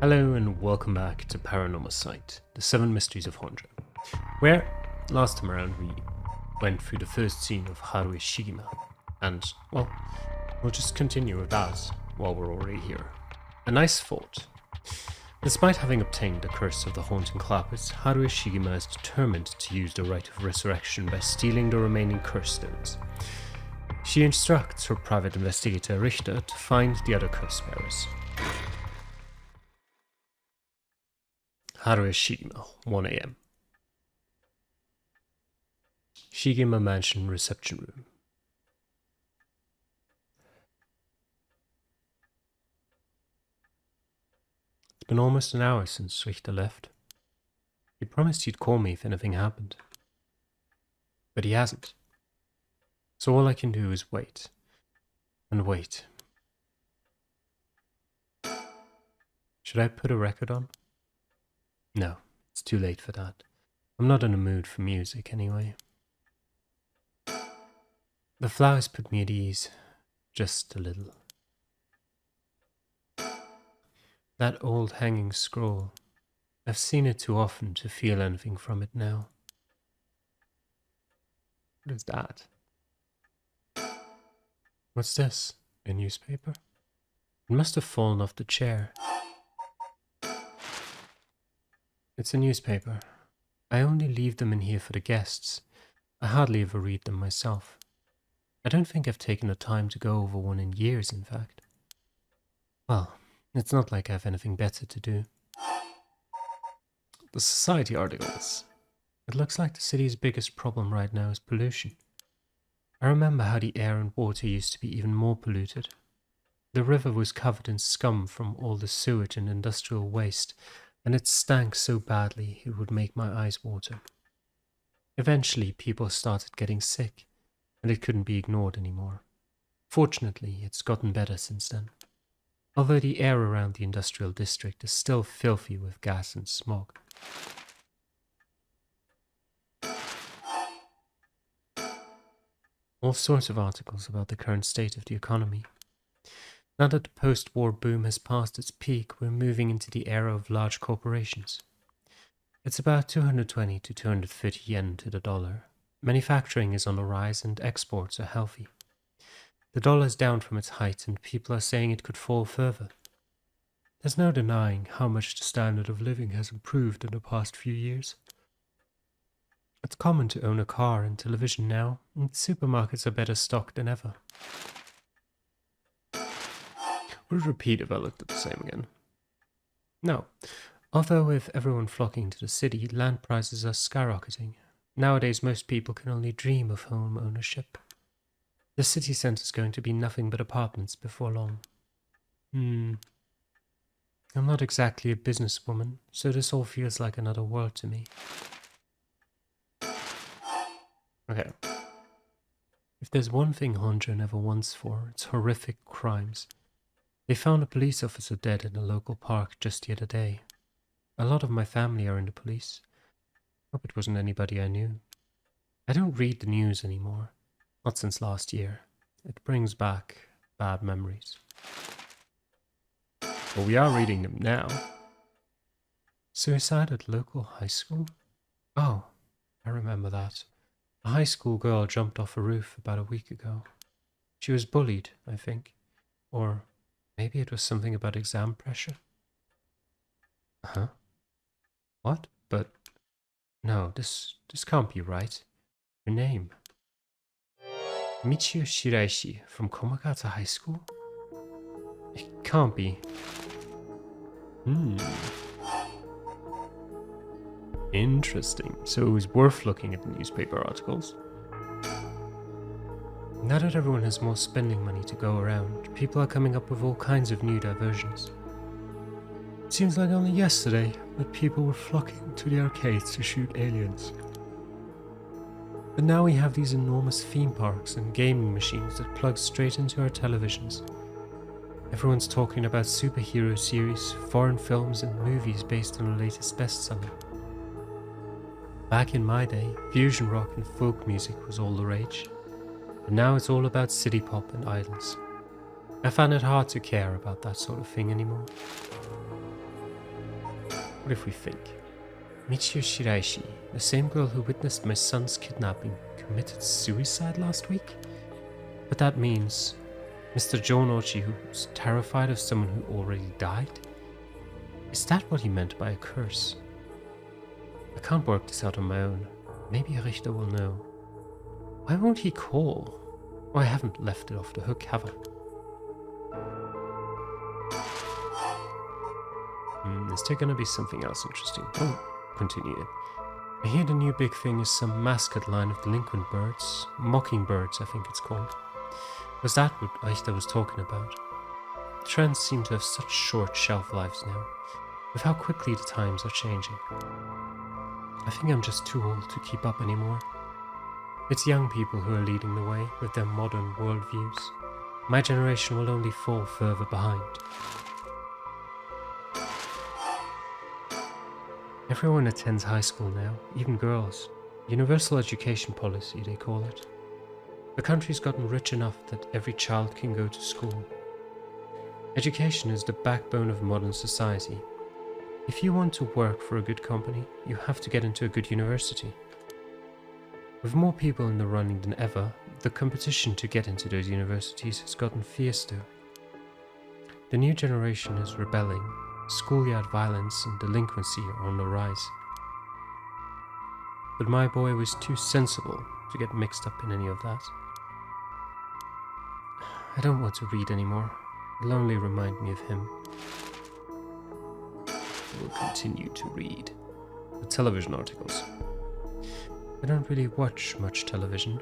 Hello and welcome back to Paranormasight, the 7 Mysteries of Honjo, where last time around we went through the first scene of Haruhi Shigima, and, well, we'll just continue with that while we're already here. A nice thought. Despite having obtained the curse of the haunting clappers, Haruhi Shigima is determined to use the rite of resurrection by stealing the remaining curse stones. She instructs her private investigator Richter to find the other curse bearers. Haruhi Shigima, 1 a.m. Shigima Mansion Reception Room. It's been almost an hour since Richter left. He promised he'd call me if anything happened. But he hasn't. So all I can do is wait. And wait. Should I put a record on? No, it's too late for that. I'm not in the mood for music anyway. The flowers put me at ease, just a little. That old hanging scroll, I've seen it too often to feel anything from it now. What is that? What's this? A newspaper? It must have fallen off the chair. It's a newspaper. I only leave them in here for the guests. I hardly ever read them myself. I don't think I've taken the time to go over one in years, in fact. Well, it's not like I have anything better to do. The society articles. It looks like the city's biggest problem right now is pollution. I remember how the air and water used to be even more polluted. The river was covered in scum from all the sewage and industrial waste, and it stank so badly it would make my eyes water. Eventually, people started getting sick, and it couldn't be ignored anymore. Fortunately, it's gotten better since then. Although the air around the industrial district is still filthy with gas and smog. All sorts of articles about the current state of the economy. Now that the post-war boom has passed its peak, we're moving into the era of large corporations. It's about 220 to 230 yen to the dollar. Manufacturing is on the rise and exports are healthy. The dollar is down from its height and people are saying it could fall further. There's no denying how much the standard of living has improved in the past few years. It's common to own a car and television now, and supermarkets are better stocked than ever. Would it repeat if I looked at the same again? No. Although with everyone flocking to the city, land prices are skyrocketing. Nowadays most people can only dream of home ownership. The city centre is going to be nothing but apartments before long. I'm not exactly a businesswoman, so this all feels like another world to me. Okay. If there's one thing Honjo never wants for, it's horrific crimes. They found a police officer dead in a local park just the other day. A lot of my family are in the police. Hope it wasn't anybody I knew. I don't read the news anymore. Not since last year. It brings back bad memories. But we are reading them now. Suicide at local high school? Oh, I remember that. A high school girl jumped off a roof about a week ago. She was bullied, I think. Or maybe it was something about exam pressure. Huh? What? But no, this can't be right. Her name. Michio Shiraishi from Komagata High School? It can't be. Interesting. So it was worth looking at the newspaper articles. Now that everyone has more spending money to go around, people are coming up with all kinds of new diversions. It seems like only yesterday that people were flocking to the arcades to shoot aliens. But now we have these enormous theme parks and gaming machines that plug straight into our televisions. Everyone's talking about superhero series, foreign films and movies based on the latest bestseller. Back in my day, fusion rock and folk music was all the rage. But now it's all about city pop and idols. I find it hard to care about that sort of thing anymore. What if we think? Michio Shiraishi, the same girl who witnessed my son's kidnapping, committed suicide last week? But that means Mr. Jonochi, who's terrified of someone who already died? Is that what he meant by a curse? I can't work this out on my own. Maybe Richter will know. Why won't he call? Oh, I haven't left it off the hook, have I? Is there gonna be something else interesting? Oh, continue. I hear the new big thing is some mascot line of delinquent birds. Mockingbirds, I think it's called. Was that what Richter was talking about? Trends seem to have such short shelf lives now, with how quickly the times are changing. I think I'm just too old to keep up anymore. It's young people who are leading the way with their modern worldviews. My generation will only fall further behind. Everyone attends high school now, even girls. Universal education policy, they call it. The country's gotten rich enough that every child can go to school. Education is the backbone of modern society. If you want to work for a good company, you have to get into a good university. With more people in the running than ever, the competition to get into those universities has gotten fierce though. The new generation is rebelling. Schoolyard violence and delinquency are on the rise. But my boy was too sensible to get mixed up in any of that. I don't want to read anymore. It'll only remind me of him. I will continue to read the television articles. I don't really watch much television.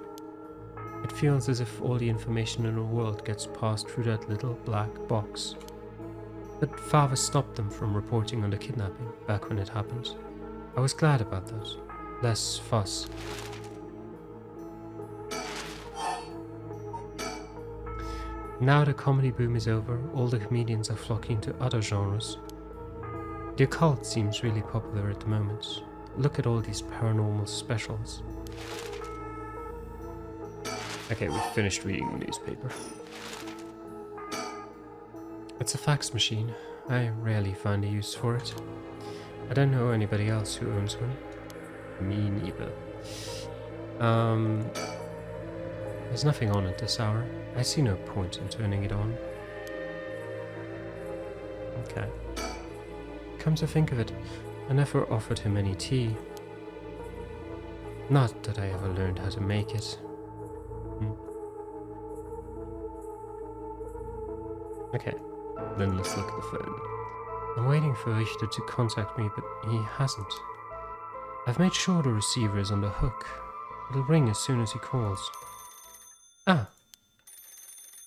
It feels as if all the information in the world gets passed through that little black box. But father stopped them from reporting on the kidnapping back when it happened. I was glad about that. Less fuss. Now the comedy boom is over, all the comedians are flocking to other genres. The occult seems really popular at the moment. Look at all these paranormal specials. Okay, we've finished reading the newspaper. It's a fax machine. I rarely find a use for it. I don't know anybody else who owns one. Me neither. There's nothing on at this hour. I see no point in turning it on. Okay. Come to think of it, I never offered him any tea. Not that I ever learned how to make it. Okay, then let's look at the phone. I'm waiting for Richter to contact me, but he hasn't. I've made sure the receiver is on the hook. It'll ring as soon as he calls. Ah!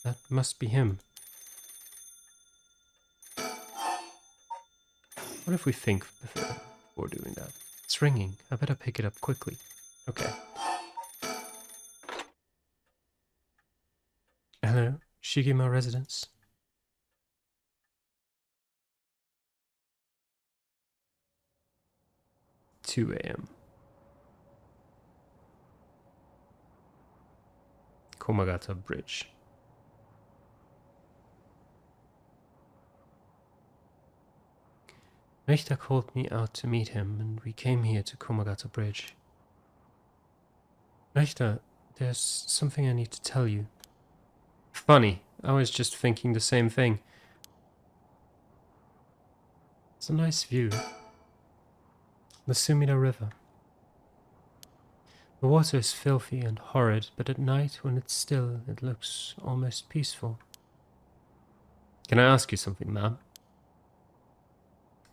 That must be him. What if we think before doing that? It's ringing. I better pick it up quickly. Okay. Hello, Shigima residence. (2 a.m. Komagata Bridge. Richter called me out to meet him, and we came here to Komagata Bridge. Richter, there's something I need to tell you. Funny, I was just thinking the same thing. It's a nice view. The Sumida River. The water is filthy and horrid, but at night, when it's still, it looks almost peaceful. Can I ask you something, ma'am?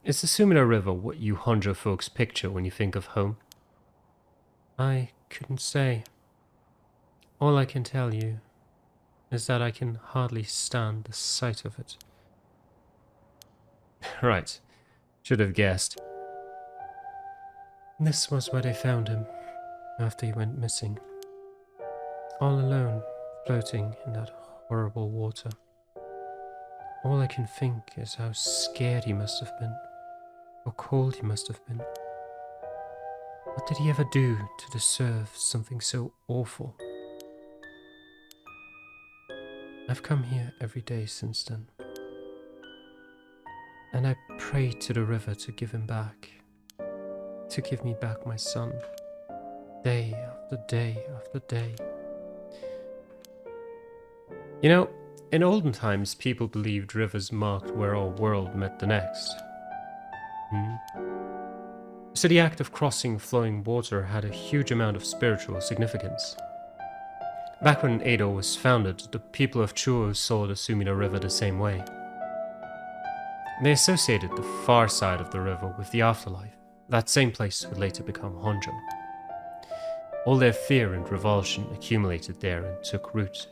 Is the Sumida River what you Honjo folks picture when you think of home? I couldn't say. All I can tell you is that I can hardly stand the sight of it. Right. Should have guessed. This was where they found him, after he went missing. All alone, floating in that horrible water. All I can think is how scared he must have been, how cold he must have been. What did he ever do to deserve something so awful? I've come here every day since then. And I prayed to the river to give him back. To give me back my son. Day after day after day. You know, in olden times, people believed rivers marked where our world met the next. So the act of crossing flowing water had a huge amount of spiritual significance. Back when Edo was founded, the people of Chuo saw the Sumida River the same way. They associated the far side of the river with the afterlife. That same place would later become Honjo. All their fear and revulsion accumulated there and took root.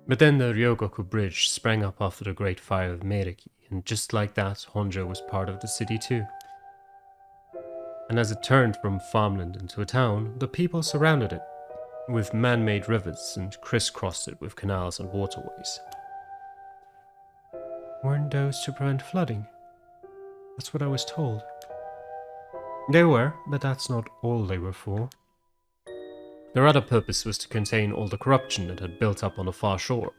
But then the Ryogoku Bridge sprang up after the Great Fire of Meiriki, and just like that, Honjo was part of the city too. And as it turned from farmland into a town, the people surrounded it with man-made rivers and crisscrossed it with canals and waterways. Weren't those to prevent flooding? That's what I was told. They were, but that's not all they were for. Their other purpose was to contain all the corruption that had built up on the far shore,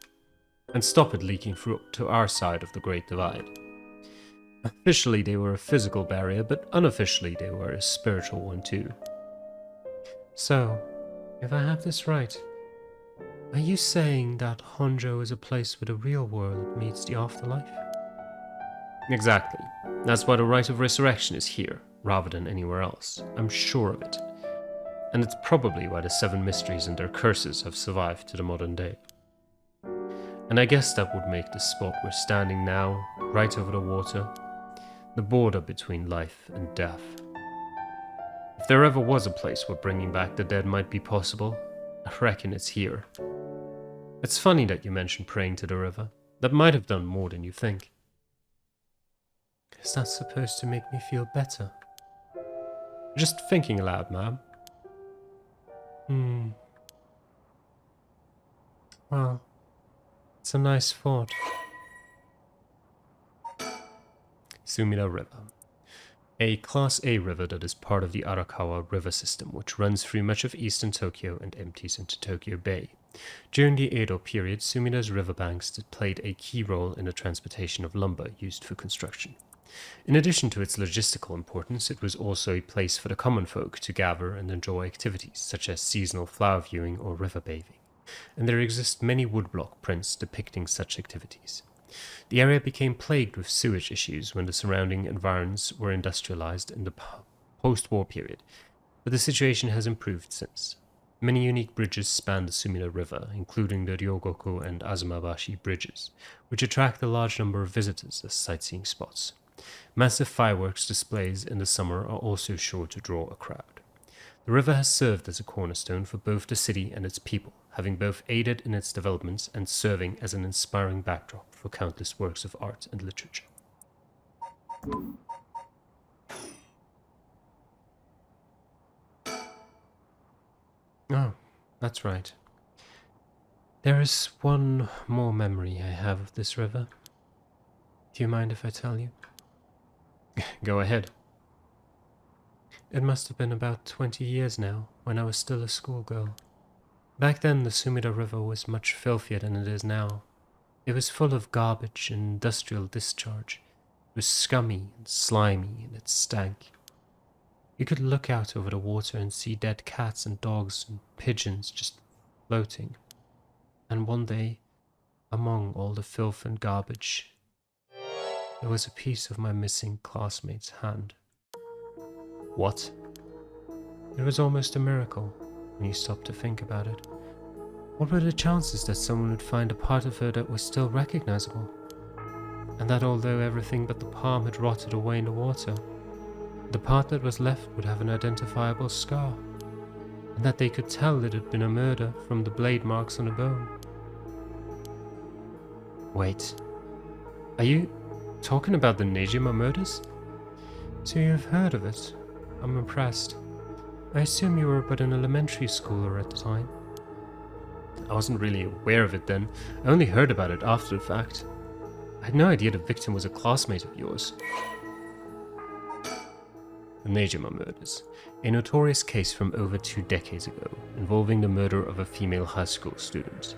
and stop it leaking through to our side of the Great Divide. Officially they were a physical barrier, but unofficially they were a spiritual one too. So, if I have this right, are you saying that Honjo is a place where the real world meets the afterlife? Exactly. That's why the rite of resurrection is here, rather than anywhere else. I'm sure of it. And it's probably why the 7 mysteries and their curses have survived to the modern day. And I guess that would make the spot we're standing now, right over the water, the border between life and death. If there ever was a place where bringing back the dead might be possible, I reckon it's here. It's funny that you mentioned praying to the river. That might have done more than you think. Is that supposed to make me feel better? Just thinking aloud, ma'am. Well, it's a nice thought. Sumida River. A Class A river that is part of the Arakawa River system, which runs through much of eastern Tokyo and empties into Tokyo Bay. During the Edo period, Sumida's riverbanks played a key role in the transportation of lumber used for construction. In addition to its logistical importance, it was also a place for the common folk to gather and enjoy activities such as seasonal flower viewing or river bathing, and there exist many woodblock prints depicting such activities. The area became plagued with sewage issues when the surrounding environs were industrialized in the post-war period, but the situation has improved since. Many unique bridges span the Sumida River, including the Ryogoku and Azumabashi bridges, which attract a large number of visitors as sightseeing spots. Massive fireworks displays in the summer are also sure to draw a crowd. The river has served as a cornerstone for both the city and its people, having both aided in its development and serving as an inspiring backdrop for countless works of art and literature. Oh, that's right. There is one more memory I have of this river. Do you mind if I tell you? Go ahead. It must have been about 20 years now, when I was still a schoolgirl. Back then, the Sumida River was much filthier than it is now. It was full of garbage and industrial discharge. It was scummy and slimy, and it stank. You could look out over the water and see dead cats and dogs and pigeons just floating. And one day, among all the filth and garbage, there was a piece of my missing classmate's hand. What? It was almost a miracle, when you stop to think about it. What were the chances that someone would find a part of her that was still recognizable? And that although everything but the palm had rotted away in the water, the part that was left would have an identifiable scar, and that they could tell it had been a murder from the blade marks on the bone. Wait, are you talking about the Nejima murders? So you've heard of it? I'm impressed. I assume you were but an elementary schooler at the time. I wasn't really aware of it then. I only heard about it after the fact. I had no idea the victim was a classmate of yours. the Nejima murders, a notorious case from over 2 decades ago involving the murder of a female high school student.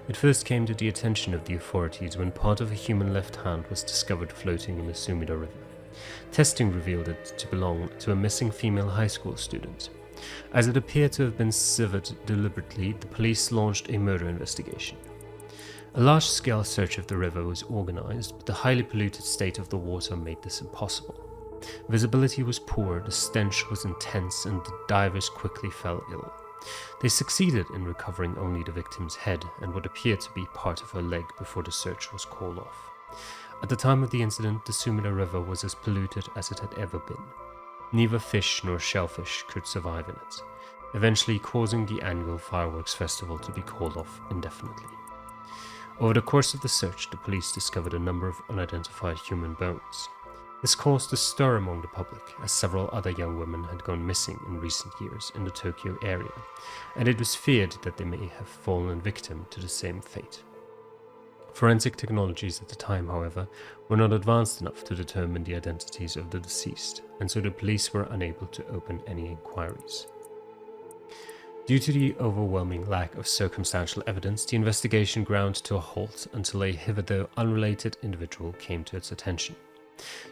It first came to the attention of the authorities when part of a human left hand was discovered floating in the Sumida River. Testing revealed it to belong to a missing female high school student. As it appeared to have been severed deliberately, the police launched a murder investigation. A large-scale search of the river was organized, but the highly polluted state of the water made this impossible. Visibility was poor, the stench was intense, and the divers quickly fell ill. They succeeded in recovering only the victim's head and what appeared to be part of her leg before the search was called off. At the time of the incident, the Sumida River was as polluted as it had ever been. Neither fish nor shellfish could survive in it, eventually causing the annual fireworks festival to be called off indefinitely. Over the course of the search, the police discovered a number of unidentified human bones. This caused a stir among the public, as several other young women had gone missing in recent years in the Tokyo area, and it was feared that they may have fallen victim to the same fate. Forensic technologies at the time, however, were not advanced enough to determine the identities of the deceased, and so the police were unable to open any inquiries. Due to the overwhelming lack of circumstantial evidence, the investigation ground to a halt until a hitherto unrelated individual came to its attention.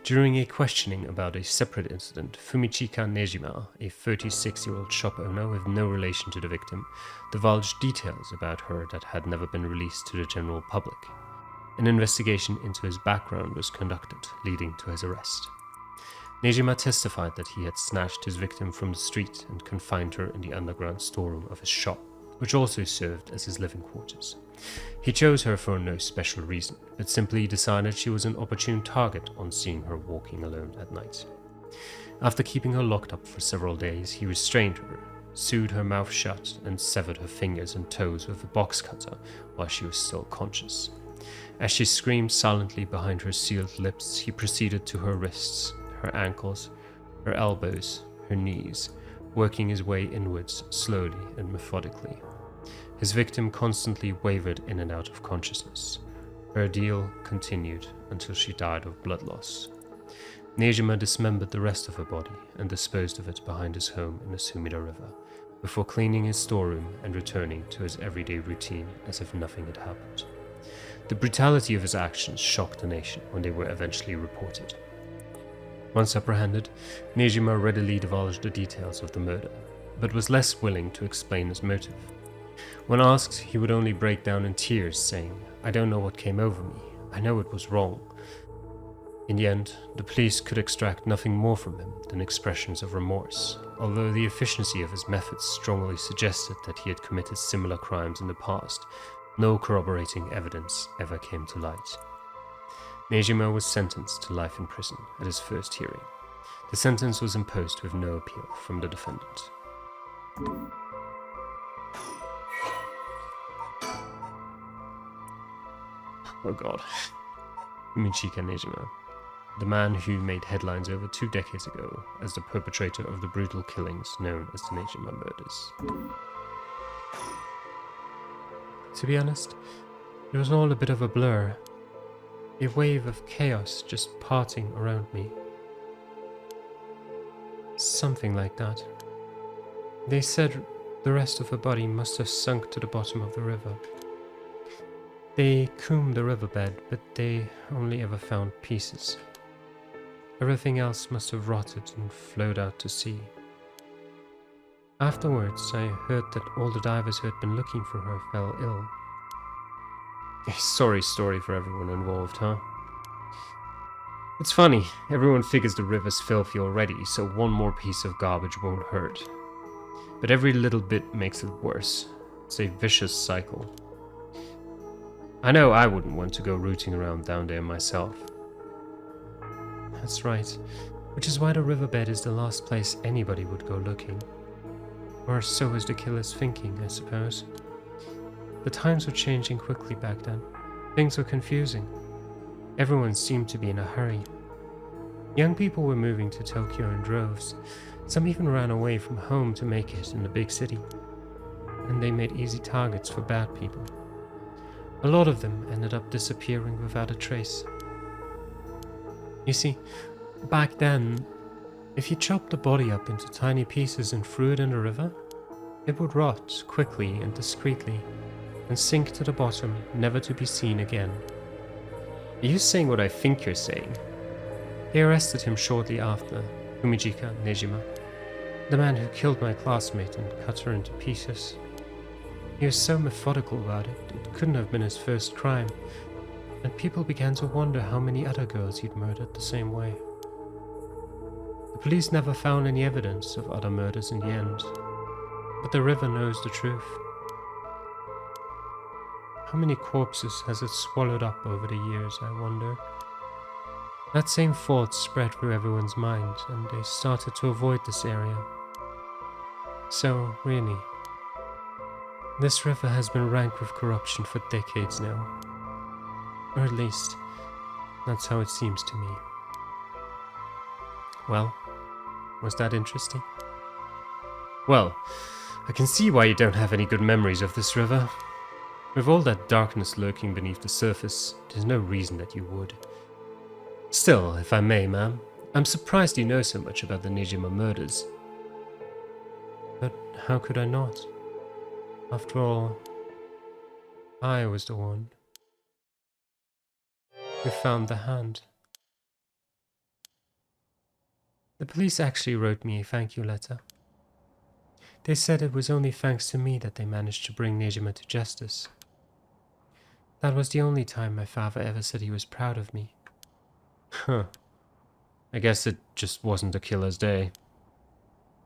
During a questioning about a separate incident, Fumichika Nejima, a 36-year-old shop owner with no relation to the victim, divulged details about her that had never been released to the general public. An investigation into his background was conducted, leading to his arrest. Nejima testified that he had snatched his victim from the street and confined her in the underground storeroom of his shop, which also served as his living quarters. He chose her for no special reason, but simply decided she was an opportune target on seeing her walking alone at night. After keeping her locked up for several days, he restrained her, sewed her mouth shut, and severed her fingers and toes with a box cutter while she was still conscious. As she screamed silently behind her sealed lips, he proceeded to her wrists, her ankles, her elbows, her knees, working his way inwards slowly and methodically. His victim constantly wavered in and out of consciousness. Her ordeal continued until she died of blood loss. Nejima dismembered the rest of her body and disposed of it behind his home in the Sumida River, before cleaning his storeroom and returning to his everyday routine as if nothing had happened. The brutality of his actions shocked the nation when they were eventually reported. Once apprehended, Nejima readily divulged the details of the murder, but was less willing to explain his motive. When asked, he would only break down in tears, saying, "I don't know what came over me. I know it was wrong." In the end, the police could extract nothing more from him than expressions of remorse, although the efficiency of his methods strongly suggested that he had committed similar crimes in the past. No corroborating evidence ever came to light. Nejima was sentenced to life in prison at his first hearing. The sentence was imposed with no appeal from the defendant. Oh god. Michika Nejima, the man who made headlines over 2 decades ago as the perpetrator of the brutal killings known as the Nejima murders. To be honest, it was all a bit of a blur. A wave of chaos just parting around me. Something like that. They said the rest of her body must have sunk to the bottom of the river. They combed the riverbed, but they only ever found pieces. Everything else must have rotted and flowed out to sea. Afterwards, I heard that all the divers who had been looking for her fell ill. A sorry story for everyone involved, huh? It's funny, everyone figures the river's filthy already, so one more piece of garbage won't hurt. But every little bit makes it worse. It's a vicious cycle. I know I wouldn't want to go rooting around down there myself. That's right, which is why the riverbed is the last place anybody would go looking. Or so is the killer's thinking, I suppose. The times were changing quickly back then. Things were confusing. Everyone seemed to be in a hurry. Young people were moving to Tokyo in droves. Some even ran away from home to make it in the big city. And they made easy targets for bad people. A lot of them ended up disappearing without a trace. You see, back then, If you chopped the body up into tiny pieces and threw it in the river, it would rot quickly and discreetly and sink to the bottom, never to be seen again. Are you saying what I think you're saying? They arrested him shortly after, Fumijika Nejima, the man who killed my classmate and cut her into pieces. He was so methodical about it, it couldn't have been his first crime, and people began to wonder how many other girls he'd murdered the same way. The police never found any evidence of other murders in the end, but the river knows the truth. How many corpses has it swallowed up over the years, I wonder? That same thought spread through everyone's mind, and they started to avoid this area. So, really, this river has been rank with corruption for decades now. Or at least, that's how it seems to me. Well, was that interesting? Well, I can see why you don't have any good memories of this river. With all that darkness lurking beneath the surface, there's no reason that you would. Still, if I may, ma'am, I'm surprised you know so much about the Nejima murders. But how could I not? After all, I was the one who found the hand. The police actually wrote me a thank you letter. They said it was only thanks to me that they managed to bring Nejima to justice. That was the only time my father ever said he was proud of me. Huh. I guess it just wasn't the killer's day.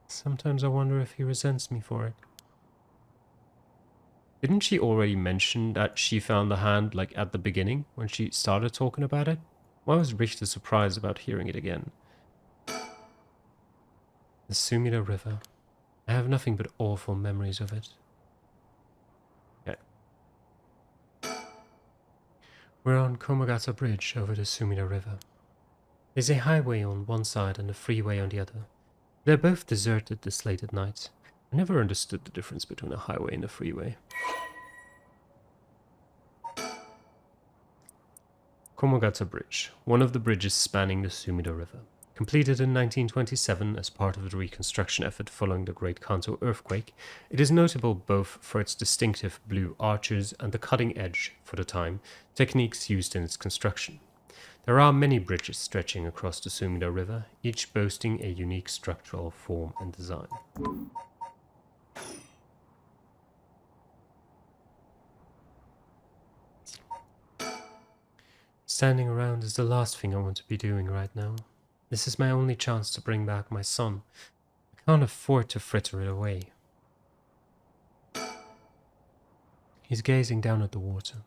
Sometimes I wonder if he resents me for it. Didn't she already mention that she found the hand, like, at the beginning, when she started talking about it? Why was Richter surprised about hearing it again? The Sumida River. I have nothing but awful memories of it. Okay. We're on Komagata Bridge over the Sumida River. There's a highway on one side and a freeway on the other. They're both deserted this late at night. I never understood the difference between a highway and a freeway. Komagata Bridge, one of the bridges spanning the Sumida River. Completed in 1927 as part of the reconstruction effort following the Great Kanto earthquake, it is notable both for its distinctive blue arches and the cutting edge, for the time, techniques used in its construction. There are many bridges stretching across the Sumida River, each boasting a unique structural form and design. Standing around is the last thing I want to be doing right now. This is my only chance to bring back my son. I can't afford to fritter it away. He's gazing down at the water.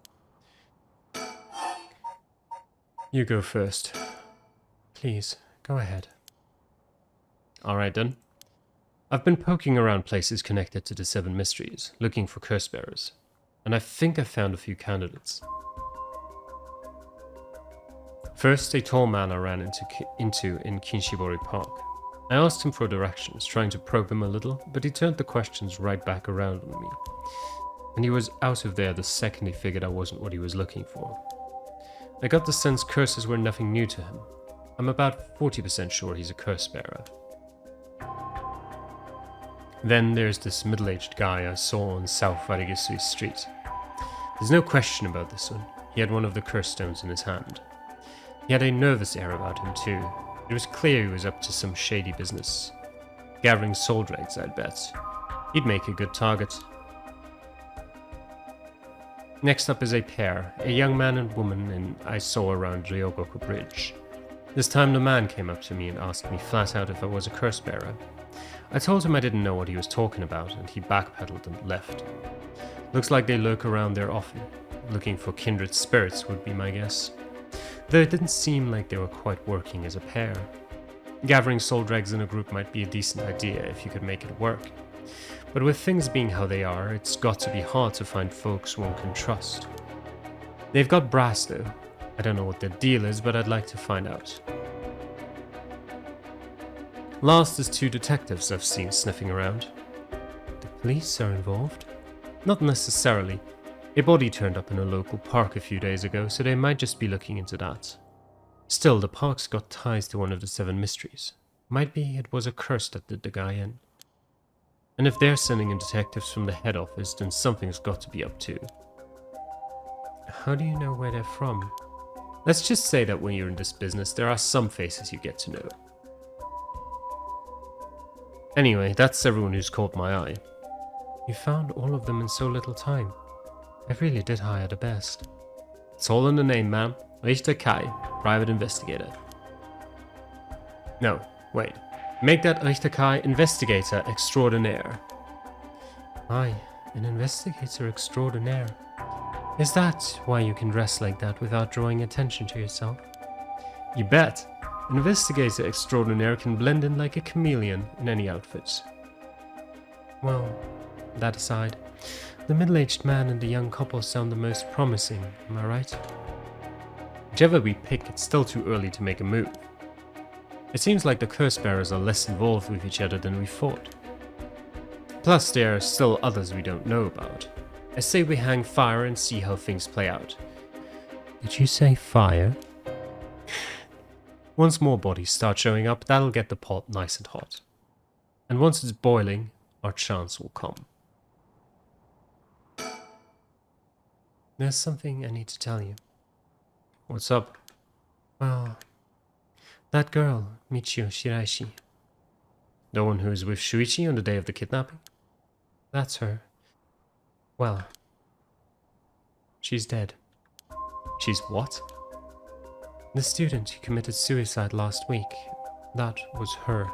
You go first. Please, go ahead. Alright then. I've been poking around places connected to the 7 mysteries, looking for curse bearers. And I think I found a few candidates. First, a tall man I ran into in Kinshibori Park. I asked him for directions, trying to probe him a little, but he turned the questions right back around on me. And he was out of there the second he figured I wasn't what he was looking for. I got the sense curses were nothing new to him. I'm about 40% sure he's a curse bearer. Then there's this middle-aged guy I saw on South Varigesui Street. There's no question about this one. He had one of the curse stones in his hand. He had a nervous air about him too. It was clear he was up to some shady business. Gathering soul dregs, I'd bet. He'd make a good target. Next up is a pair, a young man and woman I saw around Ryogoku Bridge. This time the man came up to me and asked me flat out if I was a curse bearer. I told him I didn't know what he was talking about, and he backpedaled and left. Looks like they lurk around there often. Looking for kindred spirits would be my guess. Though it didn't seem like they were quite working as a pair. Gathering soul dregs in a group might be a decent idea if you could make it work. But with things being how they are, it's got to be hard to find folks one can trust. They've got brass though. I don't know what their deal is, but I'd like to find out. Last is 2 detectives I've seen sniffing around. The police are involved? Not necessarily. A body turned up in a local park a few days ago, so they might just be looking into that. Still, the park's got ties to one of the 7 mysteries. Might be it was a curse that did the guy in. And if they're sending in detectives from the head office, then something's got to be up too. How do you know where they're from? Let's just say that when you're in this business, there are some faces you get to know. Anyway, that's everyone who's caught my eye. You found all of them in so little time. I really did hire the best. It's all in the name, ma'am. Richter Kai, private investigator. No, wait. Make that Richter Kai investigator extraordinaire. Aye, an investigator extraordinaire. Is that why you can dress like that without drawing attention to yourself? You bet. Investigator extraordinaire can blend in like a chameleon in any outfits. Well, that aside, the middle-aged man and the young couple sound the most promising, am I right? Whichever we pick, it's still too early to make a move. It seems like the curse bearers are less involved with each other than we thought. Plus, there are still others we don't know about. I say we hang fire and see how things play out. Did you say fire? Once more bodies start showing up, that'll get the pot nice and hot. And once it's boiling, our chance will come. There's something I need to tell you. What's up? Well, that girl, Michio Shiraishi. The one who was with Shuichi on the day of the kidnapping? That's her. Well, she's dead. She's what? The student who committed suicide last week. That was her.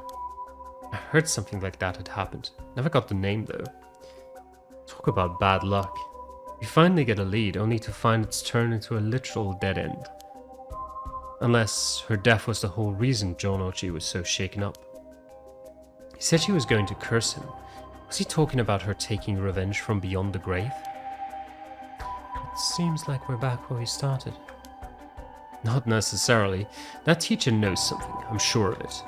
I heard something like that had happened. Never got the name though. Talk about bad luck. We finally get a lead, only to find it's turned into a literal dead end. Unless her death was the whole reason Jonochi was so shaken up. He said she was going to curse him. Was he talking about her taking revenge from beyond the grave? It seems like we're back where we started. Not necessarily. That teacher knows something, I'm sure of it.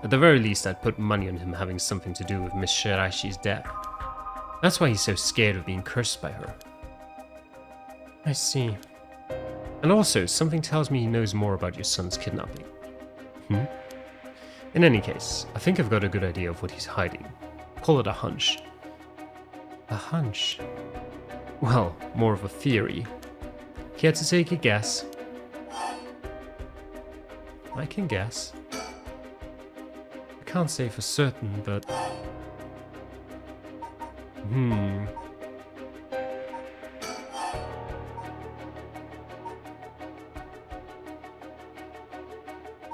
At the very least, I'd put money on him having something to do with Miss Shiraishi's death. That's why he's so scared of being cursed by her. I see. And also, something tells me he knows more about your son's kidnapping. In any case, I think I've got a good idea of what he's hiding. Call it a hunch. A hunch? Well, more of a theory. Care to take a guess? I can guess. I can't say for certain, but...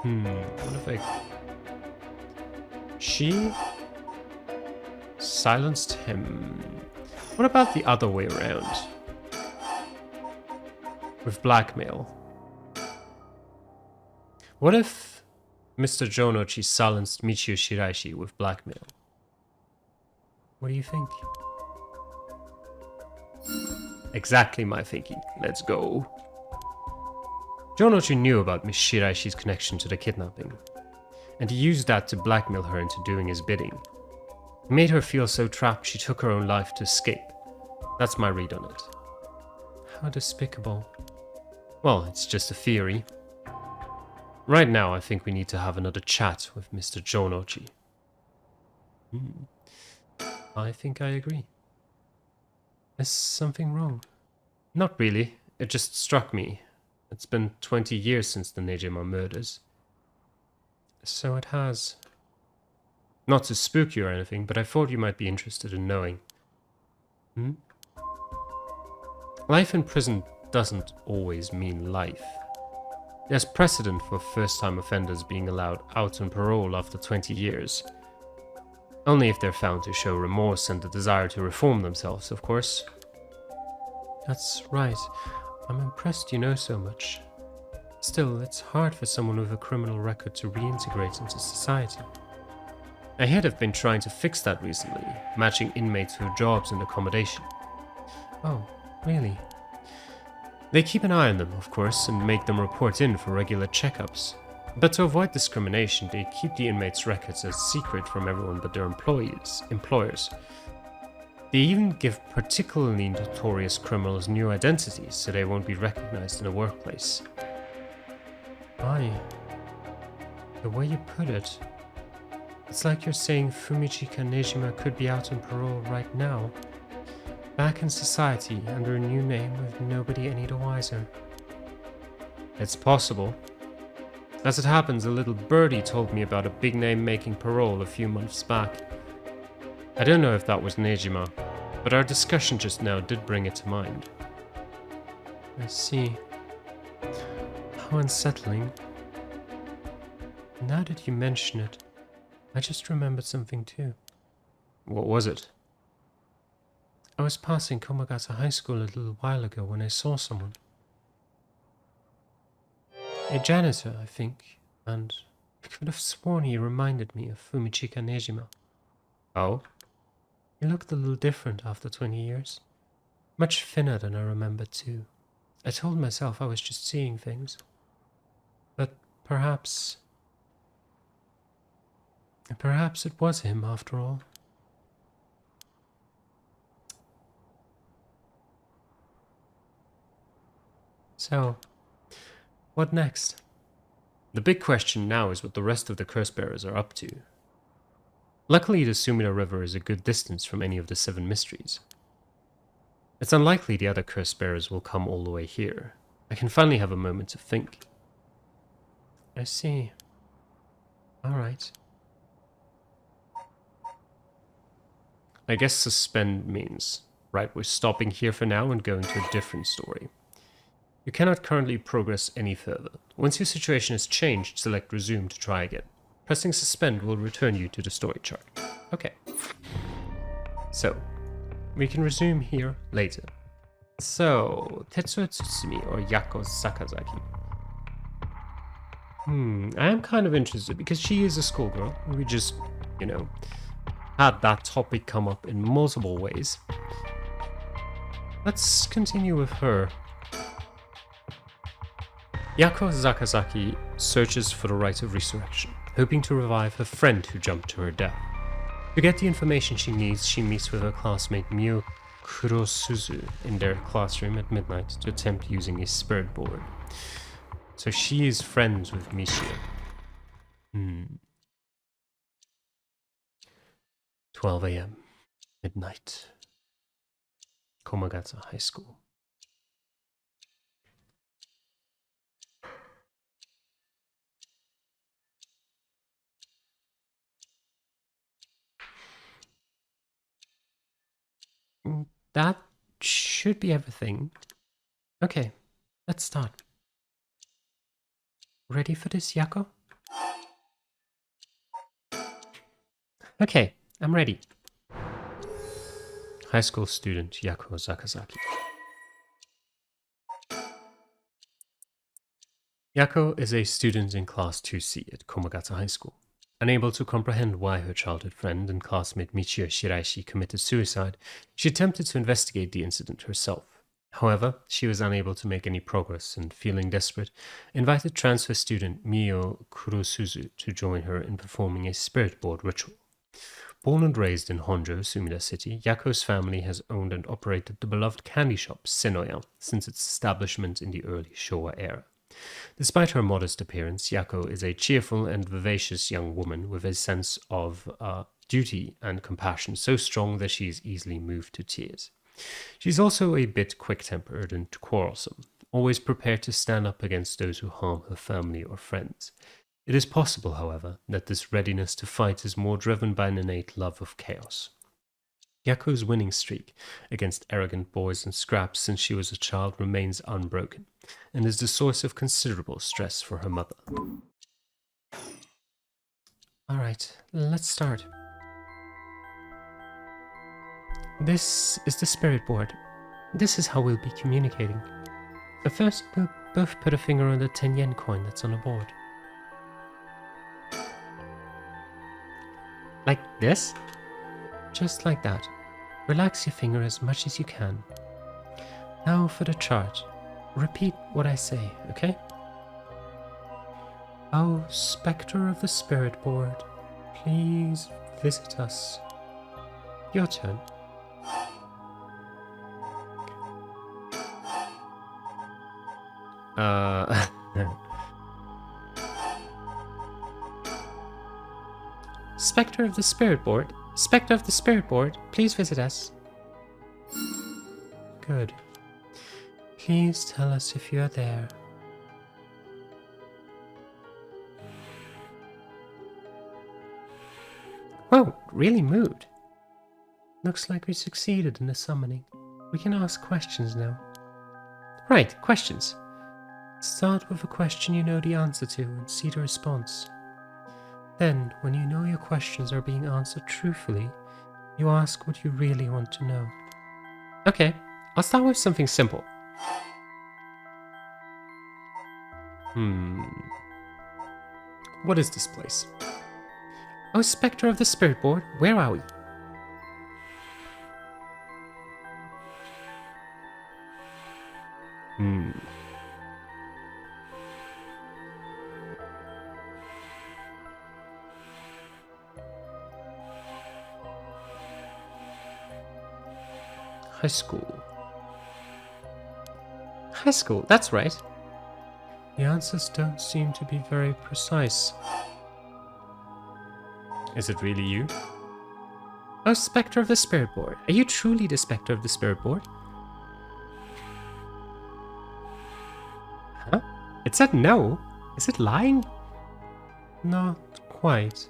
What if I... She silenced him. What about the other way around? With blackmail. What if Mr. Jonochi silenced Michio Shiraishi with blackmail? What do you think? Exactly my thinking. Let's go. Jonochi knew about Miss Shiraishi's connection to the kidnapping, and he used that to blackmail her into doing his bidding. He made her feel so trapped she took her own life to escape. That's my read on it. How despicable. Well, it's just a theory. Right now, I think we need to have another chat with Mr. Jonochi. I think I agree. Is something wrong? Not really. It just struck me. It's been 20 years since the Nejima murders. So it has. Not to spook you or anything, but I thought you might be interested in knowing. Life in prison doesn't always mean life. There's precedent for first-time offenders being allowed out on parole after 20 years. Only if they're found to show remorse and the desire to reform themselves, of course. That's right. I'm impressed you know so much. Still, it's hard for someone with a criminal record to reintegrate into society. I hear they've been trying to fix that recently, matching inmates with jobs and accommodation. Oh, really? They keep an eye on them, of course, and make them report in for regular checkups. But to avoid discrimination, they keep the inmates' records as secret from everyone but their employers. They even give particularly notorious criminals new identities so they won't be recognized in the workplace. Aye. The way you put it. It's like you're saying Fumichika Nejima could be out on parole right now, back in society under a new name with nobody any the wiser. It's possible. As it happens, a little birdie told me about a big name making parole a few months back. I don't know if that was Nejima, but our discussion just now did bring it to mind. I see. How unsettling. Now that you mention it, I just remembered something too. What was it? I was passing Komagata High School a little while ago when I saw someone. A janitor, I think, and I could have sworn he reminded me of Fumichika Nejima. Oh? He looked a little different after 20 years. Much thinner than I remembered too. I told myself I was just seeing things. But perhaps it was him after all. So, what next? The big question now is what the rest of the curse bearers are up to. Luckily, the Sumida River is a good distance from any of the 7 mysteries. It's unlikely the other curse bearers will come all the way here. I can finally have a moment to think. I see. Alright. I guess suspend means, right, we're stopping here for now and going to a different story. You cannot currently progress any further. Once your situation has changed, select resume to try again. Pressing suspend will return you to the story chart. Okay. So, we can resume here later. So, Tetsuo Tsutsumi or Yako Sakazaki. I am kind of interested because she is a schoolgirl. We just, had that topic come up in multiple ways. Let's continue with her. Yako Sakazaki searches for the rite of resurrection, hoping to revive her friend who jumped to her death. To get the information she needs, she meets with her classmate Mio Kurosuzu in their classroom at midnight to attempt using a spirit board. So she is friends with Michio. 12 a.m. Midnight. Komagata High School. That should be everything. Okay, let's start. Ready for this, Yako? Okay, I'm ready. High school student Yako Sakazaki. Yako is a student in Class 2C at Komagata High School. Unable to comprehend why her childhood friend and classmate Michio Shiraishi committed suicide, she attempted to investigate the incident herself. However, she was unable to make any progress and, feeling desperate, invited transfer student Mio Kurosuzu to join her in performing a spirit board ritual. Born and raised in Honjo, Sumida City, Yako's family has owned and operated the beloved candy shop Senoya since its establishment in the early Showa era. Despite her modest appearance, Yako is a cheerful and vivacious young woman with a sense of duty and compassion so strong that she is easily moved to tears. She's also a bit quick-tempered and quarrelsome, always prepared to stand up against those who harm her family or friends. It is possible, however, that this readiness to fight is more driven by an innate love of chaos. Yako's winning streak against arrogant boys and scraps since she was a child remains unbroken, and is the source of considerable stress for her mother. Alright, let's start. This is the spirit board. This is how we'll be communicating. But first, we'll both put a finger on the 10 yen coin that's on the board. Like this? Just like that. Relax your finger as much as you can. Now for the chart. Repeat what I say, okay? Oh, Spectre of the Spirit Board, please visit us. Your turn. Spectre of the Spirit Board. Spectre of the Spirit Board, please visit us. Good. Please tell us if you are there. Whoa, really moved. Looks like we succeeded in the summoning. We can ask questions now. Right, questions. Start with a question you know the answer to and see the response. Then, when you know your questions are being answered truthfully, you ask what you really want to know. Okay, I'll start with something simple. What is this place? Oh, Spectre of the Spirit Board, where are we? High school. High school, that's right. The answers don't seem to be very precise. Is it really you? Oh, Spectre of the Spirit Board. Are you truly the Spectre of the Spirit Board? Huh? It said no. Is it lying? Not quite.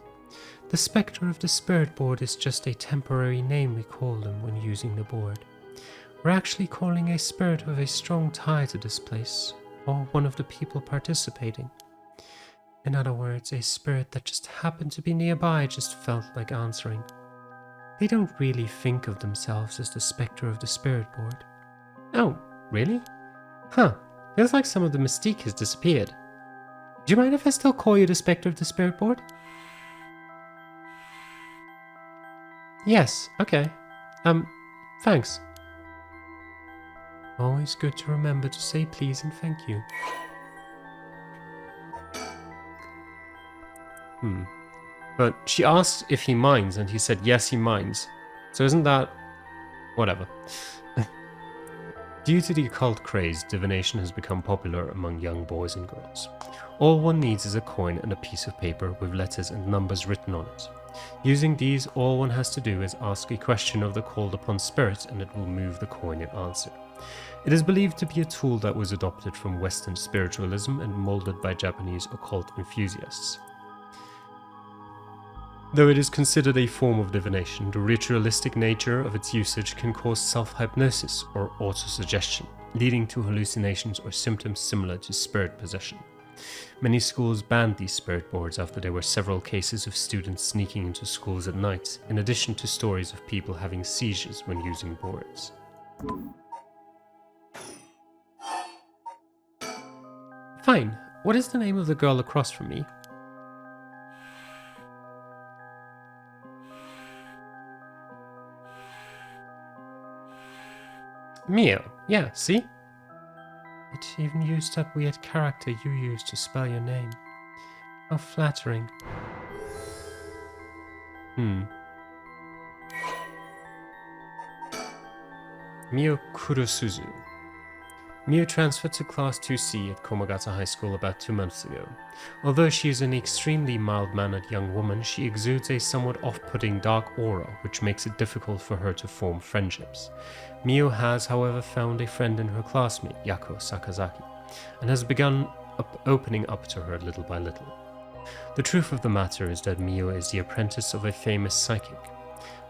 The Spectre of the Spirit Board is just a temporary name we call them when using the board. We're actually calling a spirit with a strong tie to this place, or one of the people participating. In other words, a spirit that just happened to be nearby just felt like answering. They don't really think of themselves as the Spectre of the Spirit Board. Oh, really? Huh, feels like some of the mystique has disappeared. Do you mind if I still call you the Spectre of the Spirit Board? Yes, okay. Thanks. Always good to remember to say please and thank you. But she asked if he minds, and he said yes, he minds. So isn't that... whatever. Due to the occult craze, divination has become popular among young boys and girls. All one needs is a coin and a piece of paper with letters and numbers written on it. Using these, all one has to do is ask a question of the called upon spirit, and it will move the coin in answer. It is believed to be a tool that was adopted from Western spiritualism and molded by Japanese occult enthusiasts. Though it is considered a form of divination, the ritualistic nature of its usage can cause self-hypnosis or autosuggestion, leading to hallucinations or symptoms similar to spirit possession. Many schools banned these spirit boards after there were several cases of students sneaking into schools at night, in addition to stories of people having seizures when using boards. Fine. What is the name of the girl across from me? Mio. Yeah, see? It even used that weird character you used to spell your name. How flattering. Mio Kurosuzu. Mio transferred to Class 2C at Komagata High School about 2 months ago. Although she is an extremely mild-mannered young woman, she exudes a somewhat off-putting dark aura, which makes it difficult for her to form friendships. Mio has, however, found a friend in her classmate, Yako Sakazaki, and has begun opening up to her little by little. The truth of the matter is that Mio is the apprentice of a famous psychic.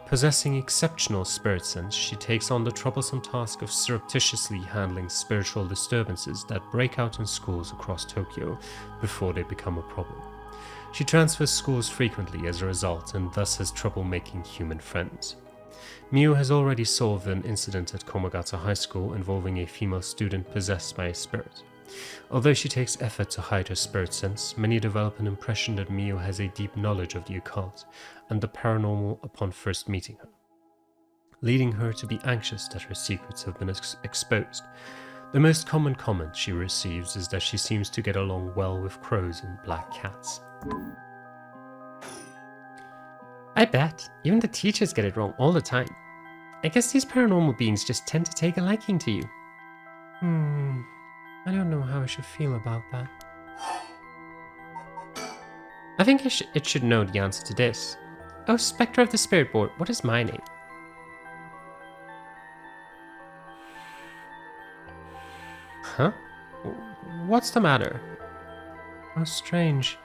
Possessing exceptional spirit sense, she takes on the troublesome task of surreptitiously handling spiritual disturbances that break out in schools across Tokyo before they become a problem. She transfers schools frequently as a result and thus has trouble making human friends. Mio has already solved an incident at Komagata High School involving a female student possessed by a spirit. Although she takes effort to hide her spirit sense, many develop an impression that Mio has a deep knowledge of the occult and the paranormal upon first meeting her, leading her to be anxious that her secrets have been exposed. The most common comment she receives is that she seems to get along well with crows and black cats. I bet. Even the teachers get it wrong all the time. I guess these paranormal beings just tend to take a liking to you. I don't know how I should feel about that. I think it should know the answer to this. Oh, Spectre of the Spirit Board, what is my name? Huh? What's the matter? Oh, strange.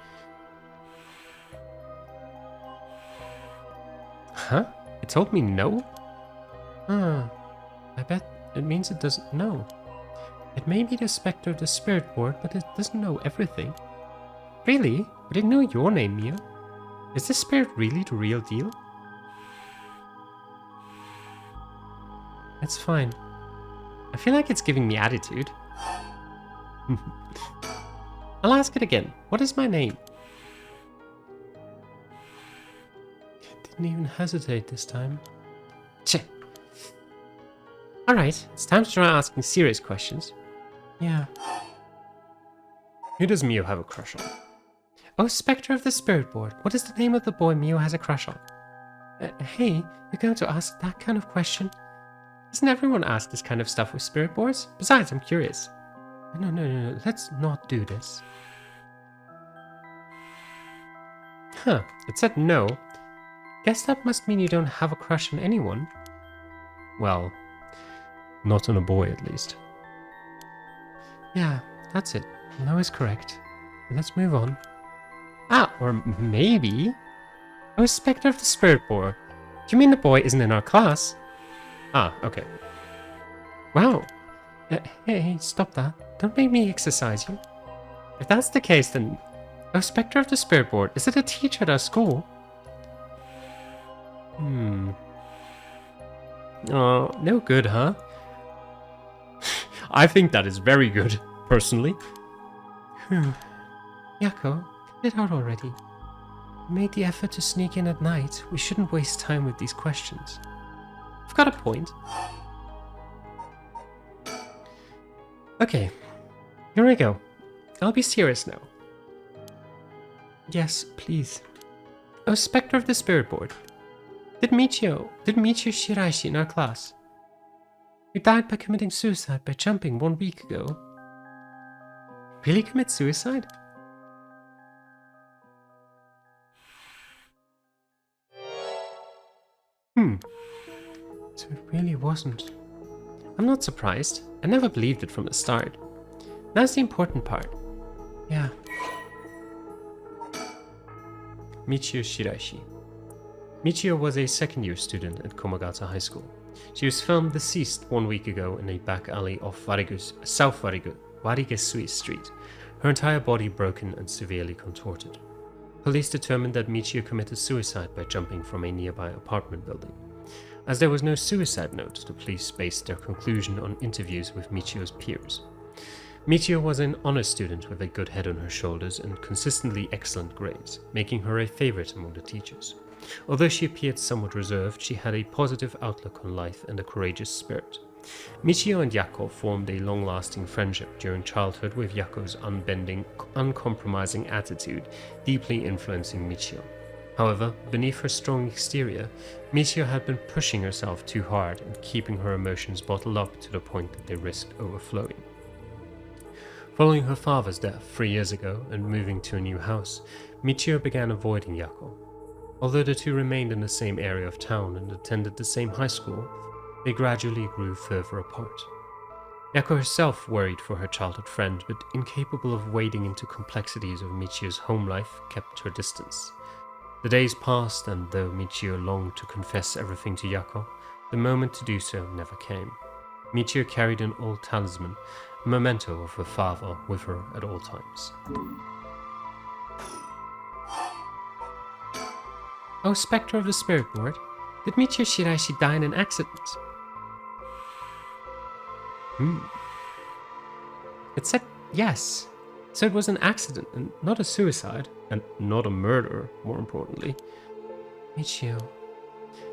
Huh? It told me no? Huh. I bet it means it doesn't know. It may be the Spectre of the Spirit Board, but it doesn't know everything. Really? But it knew your name, Mio. Is this spirit really the real deal? It's fine. I feel like it's giving me attitude. I'll ask it again. What is my name? Didn't even hesitate this time. Tch. Alright, it's time to try asking serious questions. Yeah. Who does Mio have a crush on? Oh, Spectre of the Spirit Board, what is the name of the boy Mio has a crush on? Hey, you're going to ask that kind of question? Doesn't everyone ask this kind of stuff with spirit boards? Besides, I'm curious. No, let's not do this. Huh, it said no. Guess that must mean you don't have a crush on anyone. Well, not on a boy at least. Yeah, that's it. No is correct. Let's move on. Ah, or maybe... Oh, Spectre of the Spirit Board. Do you mean the boy isn't in our class? Ah, okay. Wow. Hey, stop that. Don't make me exercise you. If that's the case, then... Oh, Spectre of the Spirit Board, is it a teacher at our school? Oh, no good, huh? I think that is very good, personally. Yako, get out already. We made the effort to sneak in at night. We shouldn't waste time with these questions. I've got a point. Okay, here we go. I'll be serious now. Yes, please. Oh, Spectre of the Spirit Board. Did Michio Shiraishi in our class? He died by committing suicide by jumping 1 week ago. Really commit suicide? So it really wasn't. I'm not surprised. I never believed it from the start. Now's the important part. Yeah. Michio Shiraishi. Michio was a second-year student at Komagata High School. She was found deceased 1 week ago in a back alley off South Warigesui Street, her entire body broken and severely contorted. Police determined that Michio committed suicide by jumping from a nearby apartment building. As there was no suicide note, the police based their conclusion on interviews with Michio's peers. Michio was an honor student with a good head on her shoulders and consistently excellent grades, making her a favorite among the teachers. Although she appeared somewhat reserved, she had a positive outlook on life and a courageous spirit. Michio and Yako formed a long-lasting friendship during childhood, with Yako's unbending, uncompromising attitude deeply influencing Michio. However, beneath her strong exterior, Michio had been pushing herself too hard and keeping her emotions bottled up to the point that they risked overflowing. Following her father's death 3 years ago and moving to a new house, Michio began avoiding Yako. Although the two remained in the same area of town and attended the same high school, they gradually grew further apart. Yako herself worried for her childhood friend, but incapable of wading into complexities of Michio's home life, kept her distance. The days passed, and though Michio longed to confess everything to Yako, the moment to do so never came. Michio carried an old talisman, a memento of her father, with her at all times. Oh, Spectre of the Spirit Board, did Michio Shiraishi die in an accident? It said yes. So it was an accident and not a suicide, and not a murder, more importantly. Michio.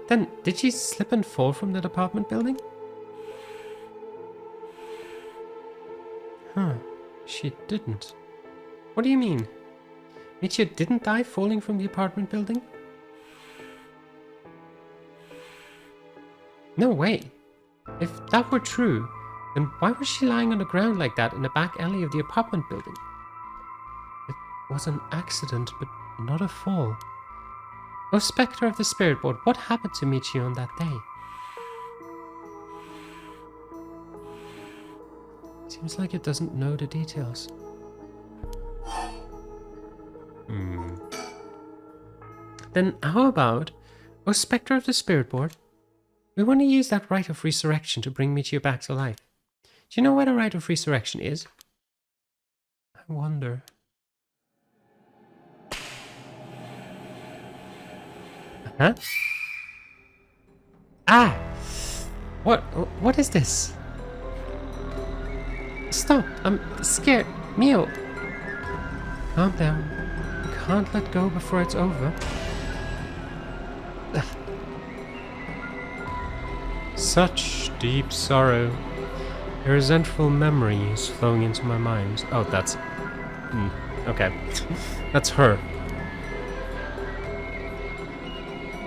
Then, did she slip and fall from that apartment building? Huh, she didn't. What do you mean? Michio didn't die falling from the apartment building? No way. If that were true, then why was she lying on the ground like that in the back alley of the apartment building? It was an accident, but not a fall. Oh, Spectre of the Spirit Board, what happened to Michi on that day? Seems like it doesn't know the details. Then how about, oh, Spectre of the Spirit Board, we want to use that rite of resurrection to bring Michio back to life. Do you know what a rite of resurrection is? I wonder. Huh? Ah! What is this? Stop! I'm scared. Mio! Calm down. You can't let go before it's over. Ugh. Such deep sorrow. A resentful memory is flowing into my mind. Oh, that's... okay. That's her.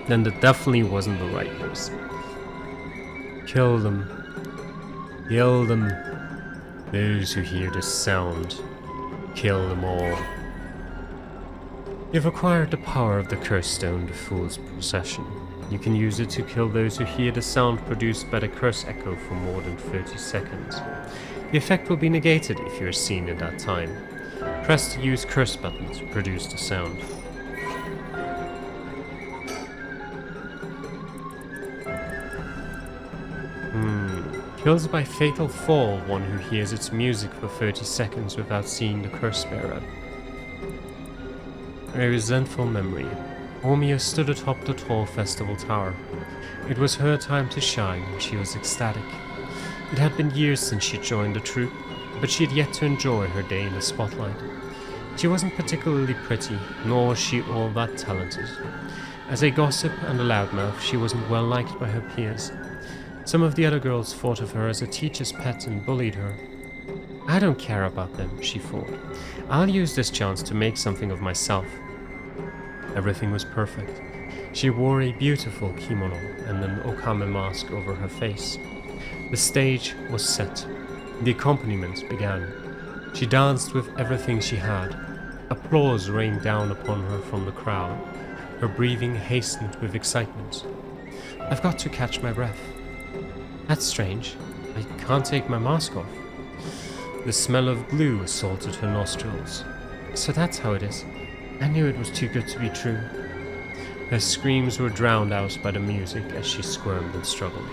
Then that definitely wasn't the right person. Kill them. Kill them. Those who hear this sound. Kill them all. You've acquired the power of the Curse Stone, the Fool's Procession. You can use it to kill those who hear the sound produced by the curse echo for more than 30 seconds. The effect will be negated if you are seen at that time. Press the Use Curse button to produce the sound. Kills by fatal fall one who hears its music for 30 seconds without seeing the curse bearer. A resentful memory. Omia stood atop the tall festival tower. It was her time to shine, and she was ecstatic. It had been years since she joined the troupe, but she had yet to enjoy her day in the spotlight. She wasn't particularly pretty, nor was she all that talented. As a gossip and a loudmouth, she wasn't well liked by her peers. Some of the other girls thought of her as a teacher's pet and bullied her. I don't care about them, she thought. I'll use this chance to make something of myself. Everything was perfect. She wore a beautiful kimono and an okame mask over her face. The stage was set. The accompaniment began. She danced with everything she had. Applause rained down upon her from the crowd. Her breathing hastened with excitement. I've got to catch my breath. That's strange. I can't take my mask off. The smell of glue assaulted her nostrils. So that's how it is. I knew it was too good to be true. Her screams were drowned out by the music as she squirmed and struggled.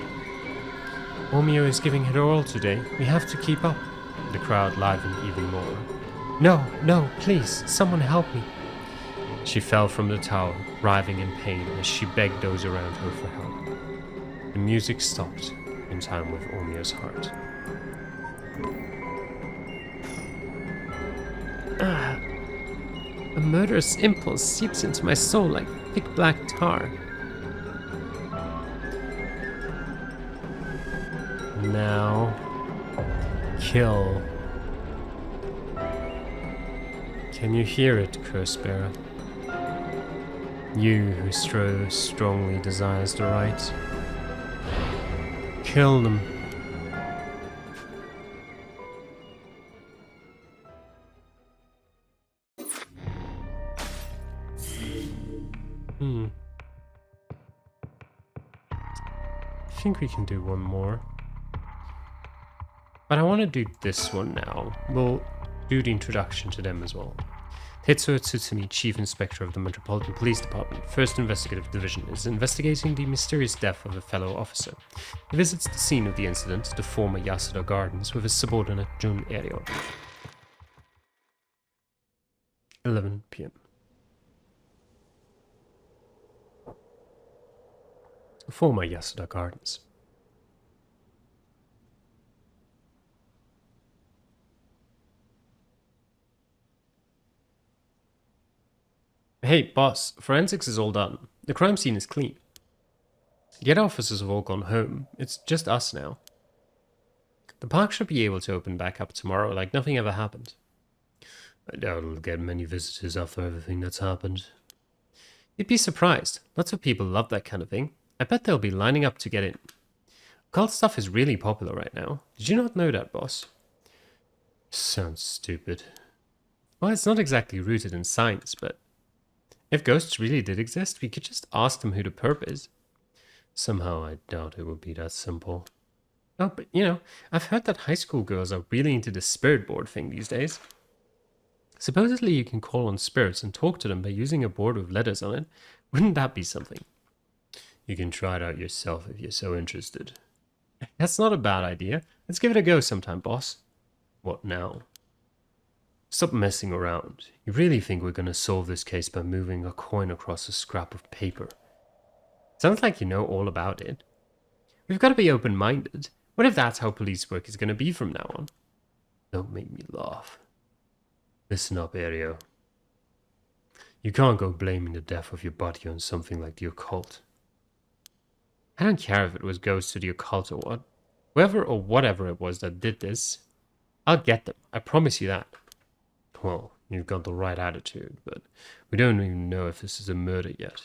Omio is giving it her all today. We have to keep up. The crowd livened even more. No, please, someone help me. She fell from the tower, writhing in pain as she begged those around her for help. The music stopped in time with Omio's heart. A murderous impulse seeps into my soul like thick black tar. Now, kill. Can you hear it, Cursebearer? You who strongly desires the right. Kill them. I think we can do one more. But I want to do this one now. We'll do the introduction to them as well. Tetsuo Tsutsumi, Chief Inspector of the Metropolitan Police Department, 1st Investigative Division, is investigating the mysterious death of a fellow officer. He visits the scene of the incident, the former Yasuda Gardens, with his subordinate Jun Eryo. 11 p.m. Former Yasuda Gardens. Hey, boss, forensics is all done. The crime scene is clean. The other officers have all gone home. It's just us now. The park should be able to open back up tomorrow like nothing ever happened. I doubt it'll get many visitors after everything that's happened. You'd be surprised. Lots of people love that kind of thing. I bet they'll be lining up to get in. Occult stuff is really popular right now. Did you not know that, boss? Sounds stupid. Well, it's not exactly rooted in science, but If ghosts really did exist, we could just ask them who the perp is. Somehow I doubt it would be that simple. Oh, but I've heard that high school girls are really into the spirit board thing these days. Supposedly you can call on spirits and talk to them by using a board with letters on it. Wouldn't that be something? You can try it out yourself if you're so interested. That's not a bad idea. Let's give it a go sometime, boss. What now? Stop messing around. You really think we're going to solve this case by moving a coin across a scrap of paper? Sounds like you know all about it. We've got to be open-minded. What if that's how police work is going to be from now on? Don't make me laugh. Listen up, Aereo. You can't go blaming the death of your buddy on something like the occult. I don't care if it was ghosts or the occult or what. Whoever or whatever it was that did this, I'll get them. I promise you that. Well, you've got the right attitude, but we don't even know if this is a murder yet.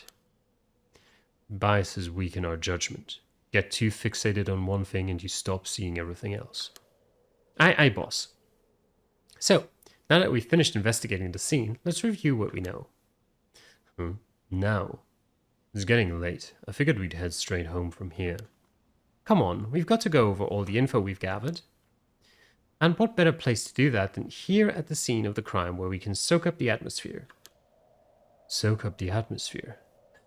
Biases weaken our judgment. Get too fixated on one thing and you stop seeing everything else. Aye, boss. So, now that we've finished investigating the scene, let's review what we know. Now? It's getting late. I figured we'd head straight home from here. Come on, we've got to go over all the info we've gathered. And what better place to do that than here at the scene of the crime where we can soak up the atmosphere? Soak up the atmosphere?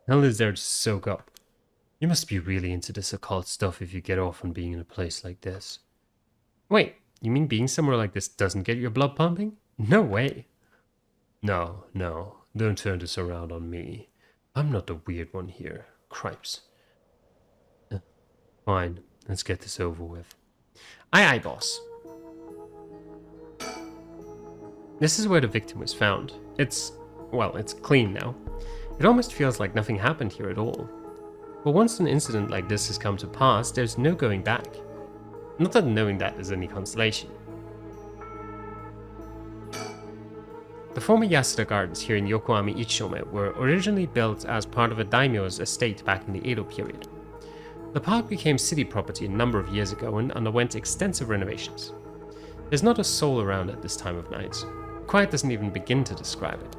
Hell is there to soak up? You must be really into this occult stuff if you get off on being in a place like this. Wait, you mean being somewhere like this doesn't get your blood pumping? No way. No, don't turn this around on me. I'm not the weird one here. Cripes. Fine, let's get this over with. Aye, boss. This is where the victim was found. It's clean now. It almost feels like nothing happened here at all. But once an incident like this has come to pass, there's no going back. Not that knowing that is any consolation. The former Yasuda Gardens here in Yokohama Ichishome were originally built as part of a daimyo's estate back in the Edo period. The park became city property a number of years ago and underwent extensive renovations. There's not a soul around at this time of night. Quiet doesn't even begin to describe it.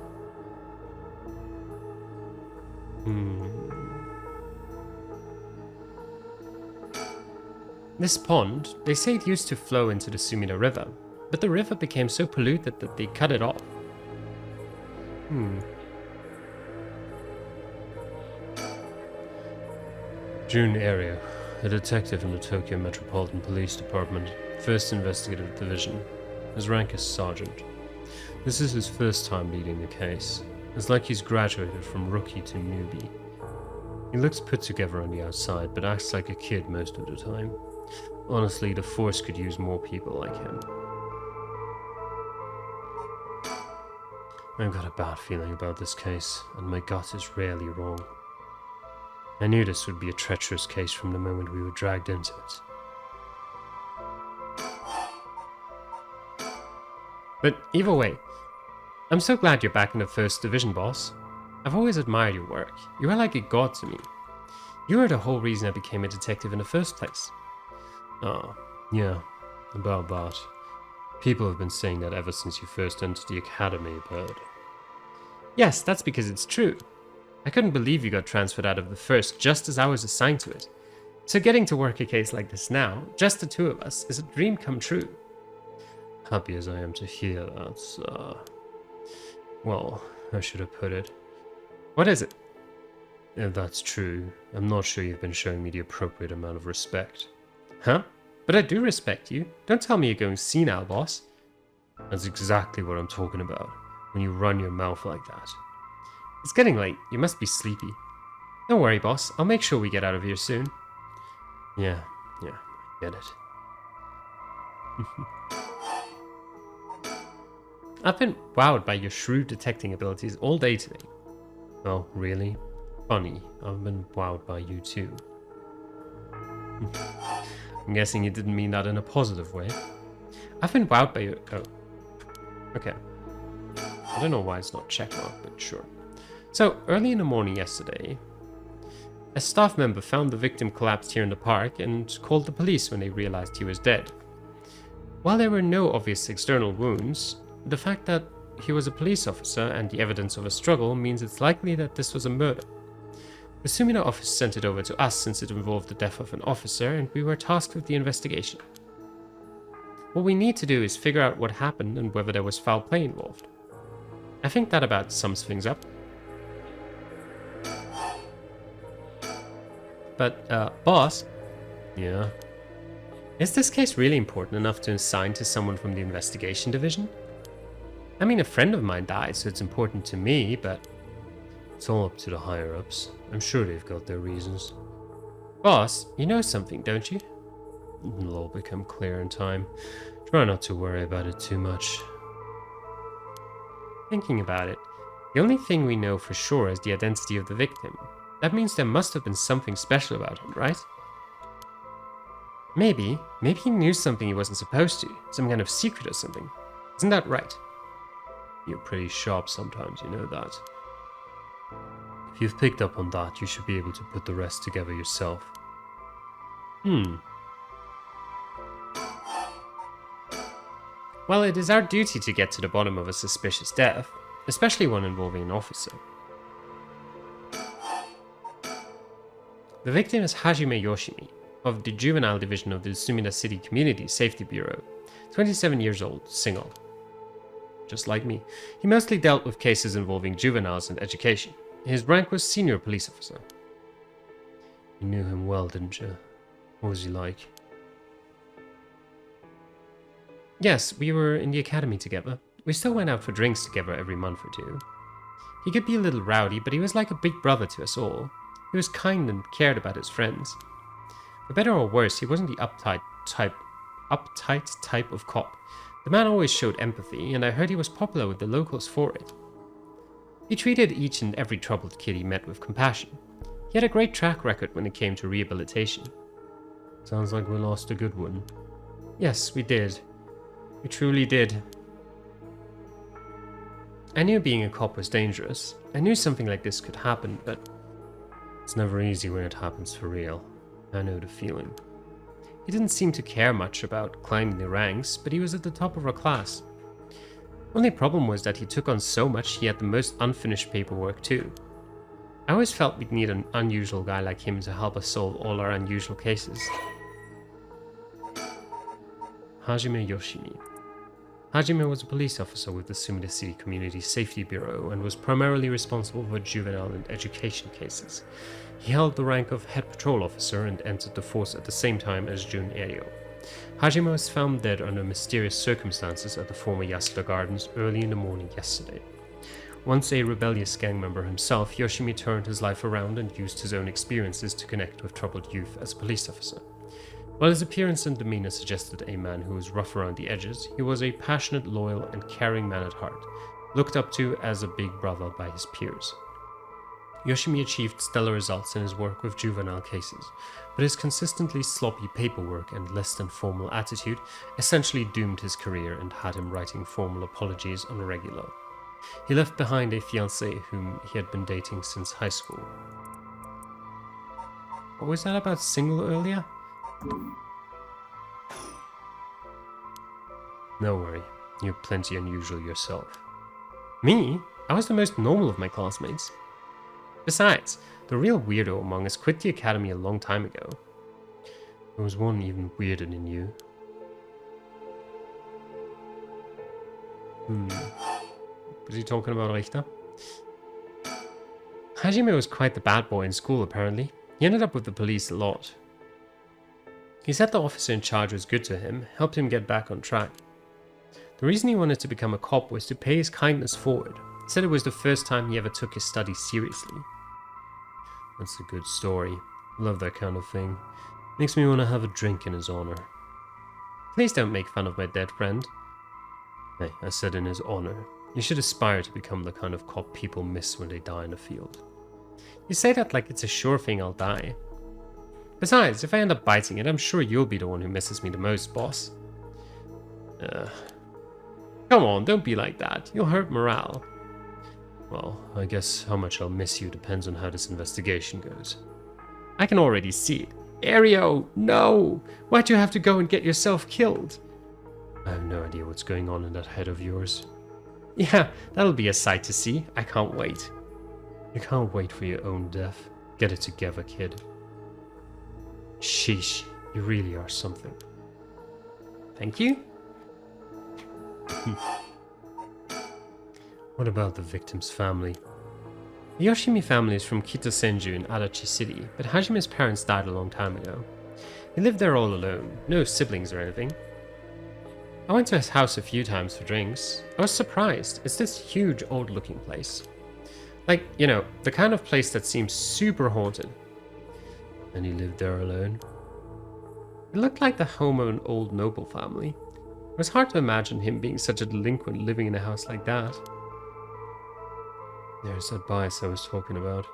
This pond, they say it used to flow into the Sumida River, but the river became so polluted that they cut it off. Jun Area, a detective in the Tokyo Metropolitan Police Department, 1st Investigative Division. His rank is Sergeant. This is his first time leading the case. It's like he's graduated from rookie to newbie. He looks put together on the outside, but acts like a kid most of the time. Honestly, the force could use more people like him. I've got a bad feeling about this case, and my gut is rarely wrong. I knew this would be a treacherous case from the moment we were dragged into it. But either way, I'm so glad you're back in the 1st Division, boss. I've always admired your work. You are like a god to me. You are the whole reason I became a detective in the first place. Oh, yeah, about that. People have been saying that ever since you first entered the academy, but... Yes, that's because it's true. I couldn't believe you got transferred out of the 1st just as I was assigned to it. So getting to work a case like this now, just the two of us, is a dream come true. Happy as I am to hear that, well, how should I put it? What is it? If that's true, I'm not sure you've been showing me the appropriate amount of respect. Huh? But I do respect you. Don't tell me you're going senile, boss. That's exactly what I'm talking about, when you run your mouth like that. It's getting late. You must be sleepy. Don't worry, boss. I'll make sure we get out of here soon. Yeah, I get it. I've been wowed by your shrewd detecting abilities all day today. Oh, really? Funny. I've been wowed by you too. I'm guessing you didn't mean that in a positive way. I've been wowed by your... Oh. Okay. I don't know why it's not checkmarked, but sure. So, early in the morning yesterday, a staff member found the victim collapsed here in the park and called the police when they realized he was dead. While there were no obvious external wounds, the fact that he was a police officer, and the evidence of a struggle means it's likely that this was a murder. The Sumida office sent it over to us since it involved the death of an officer, and we were tasked with the investigation. What we need to do is figure out what happened and whether there was foul play involved. I think that about sums things up. But, boss? Yeah? Is this case really important enough to assign to someone from the investigation division? I mean, a friend of mine died, so it's important to me, but it's all up to the higher-ups. I'm sure they've got their reasons. Boss, you know something, don't you? It'll all become clear in time. Try not to worry about it too much. Thinking about it, the only thing we know for sure is the identity of the victim. That means there must have been something special about him, right? Maybe he knew something he wasn't supposed to, some kind of secret or something. Isn't that right? You're pretty sharp sometimes, you know that. If you've picked up on that, you should be able to put the rest together yourself. Well, it is our duty to get to the bottom of a suspicious death, especially one involving an officer. The victim is Hajime Yoshimi, of the Juvenile Division of the Sumida City Community Safety Bureau, 27 years old, single. Just like me, he mostly dealt with cases involving juveniles and education. His rank was senior police officer. You knew him well, didn't you? What was he like? Yes, we were in the academy together. We still went out for drinks together every month or two. He could be a little rowdy, but he was like a big brother to us all. He was kind and cared about his friends. For better or worse, he wasn't the uptight type of cop. The man always showed empathy, and I heard he was popular with the locals for it. He treated each and every troubled kid he met with compassion. He had a great track record when it came to rehabilitation. Sounds like we lost a good one. Yes, we did. We truly did. I knew being a cop was dangerous. I knew something like this could happen, but it's never easy when it happens for real. I know the feeling. He didn't seem to care much about climbing the ranks, but he was at the top of our class. Only problem was that he took on so much he had the most unfinished paperwork too. I always felt we'd need an unusual guy like him to help us solve all our unusual cases. Hajime Yoshimi. Hajime was a police officer with the Sumida City Community Safety Bureau and was primarily responsible for juvenile and education cases. He held the rank of head patrol officer and entered the force at the same time as Jun Erio. Hajime was found dead under mysterious circumstances at the former Yasuda Gardens early in the morning yesterday. Once a rebellious gang member himself, Yoshimi turned his life around and used his own experiences to connect with troubled youth as a police officer. While his appearance and demeanor suggested a man who was rough around the edges, he was a passionate, loyal, and caring man at heart, looked up to as a big brother by his peers. Yoshimi achieved stellar results in his work with juvenile cases, but his consistently sloppy paperwork and less than formal attitude essentially doomed his career and had him writing formal apologies on a regular. He left behind a fiancée whom he had been dating since high school. What was that about single earlier? No worry, you're plenty unusual yourself. Me? I was the most normal of my classmates. Besides, the real weirdo among us quit the academy a long time ago. There was one even weirder than you. Was he talking about Richter? Hajime was quite the bad boy in school, apparently. He ended up with the police a lot. He said the officer in charge was good to him, helped him get back on track. The reason he wanted to become a cop was to pay his kindness forward. He said it was the first time he ever took his studies seriously. That's a good story. Love that kind of thing. Makes me want to have a drink in his honor. Please don't make fun of my dead friend. Hey, I said in his honor. You should aspire to become the kind of cop people miss when they die in the field. You say that like it's a sure thing I'll die. Besides, if I end up biting it, I'm sure you'll be the one who misses me the most, boss. Come on, don't be like that. You'll hurt morale. Well, I guess how much I'll miss you depends on how this investigation goes. I can already see it. Ario, no! Why'd you have to go and get yourself killed? I have no idea what's going on in that head of yours. Yeah, that'll be a sight to see. I can't wait. You can't wait for your own death. Get it together, kid. Sheesh, you really are something. Thank you. What about the victim's family? The Yoshimi family is from Kitasenju in Adachi City, but Hajime's parents died a long time ago. He lived there all alone, no siblings or anything. I went to his house a few times for drinks. I was surprised. It's this huge, old-looking place. Like, you know, the kind of place that seems super haunted. And he lived there alone. It looked like the home of an old noble family. It was hard to imagine him being such a delinquent living in a house like that. There's that bias I was talking about.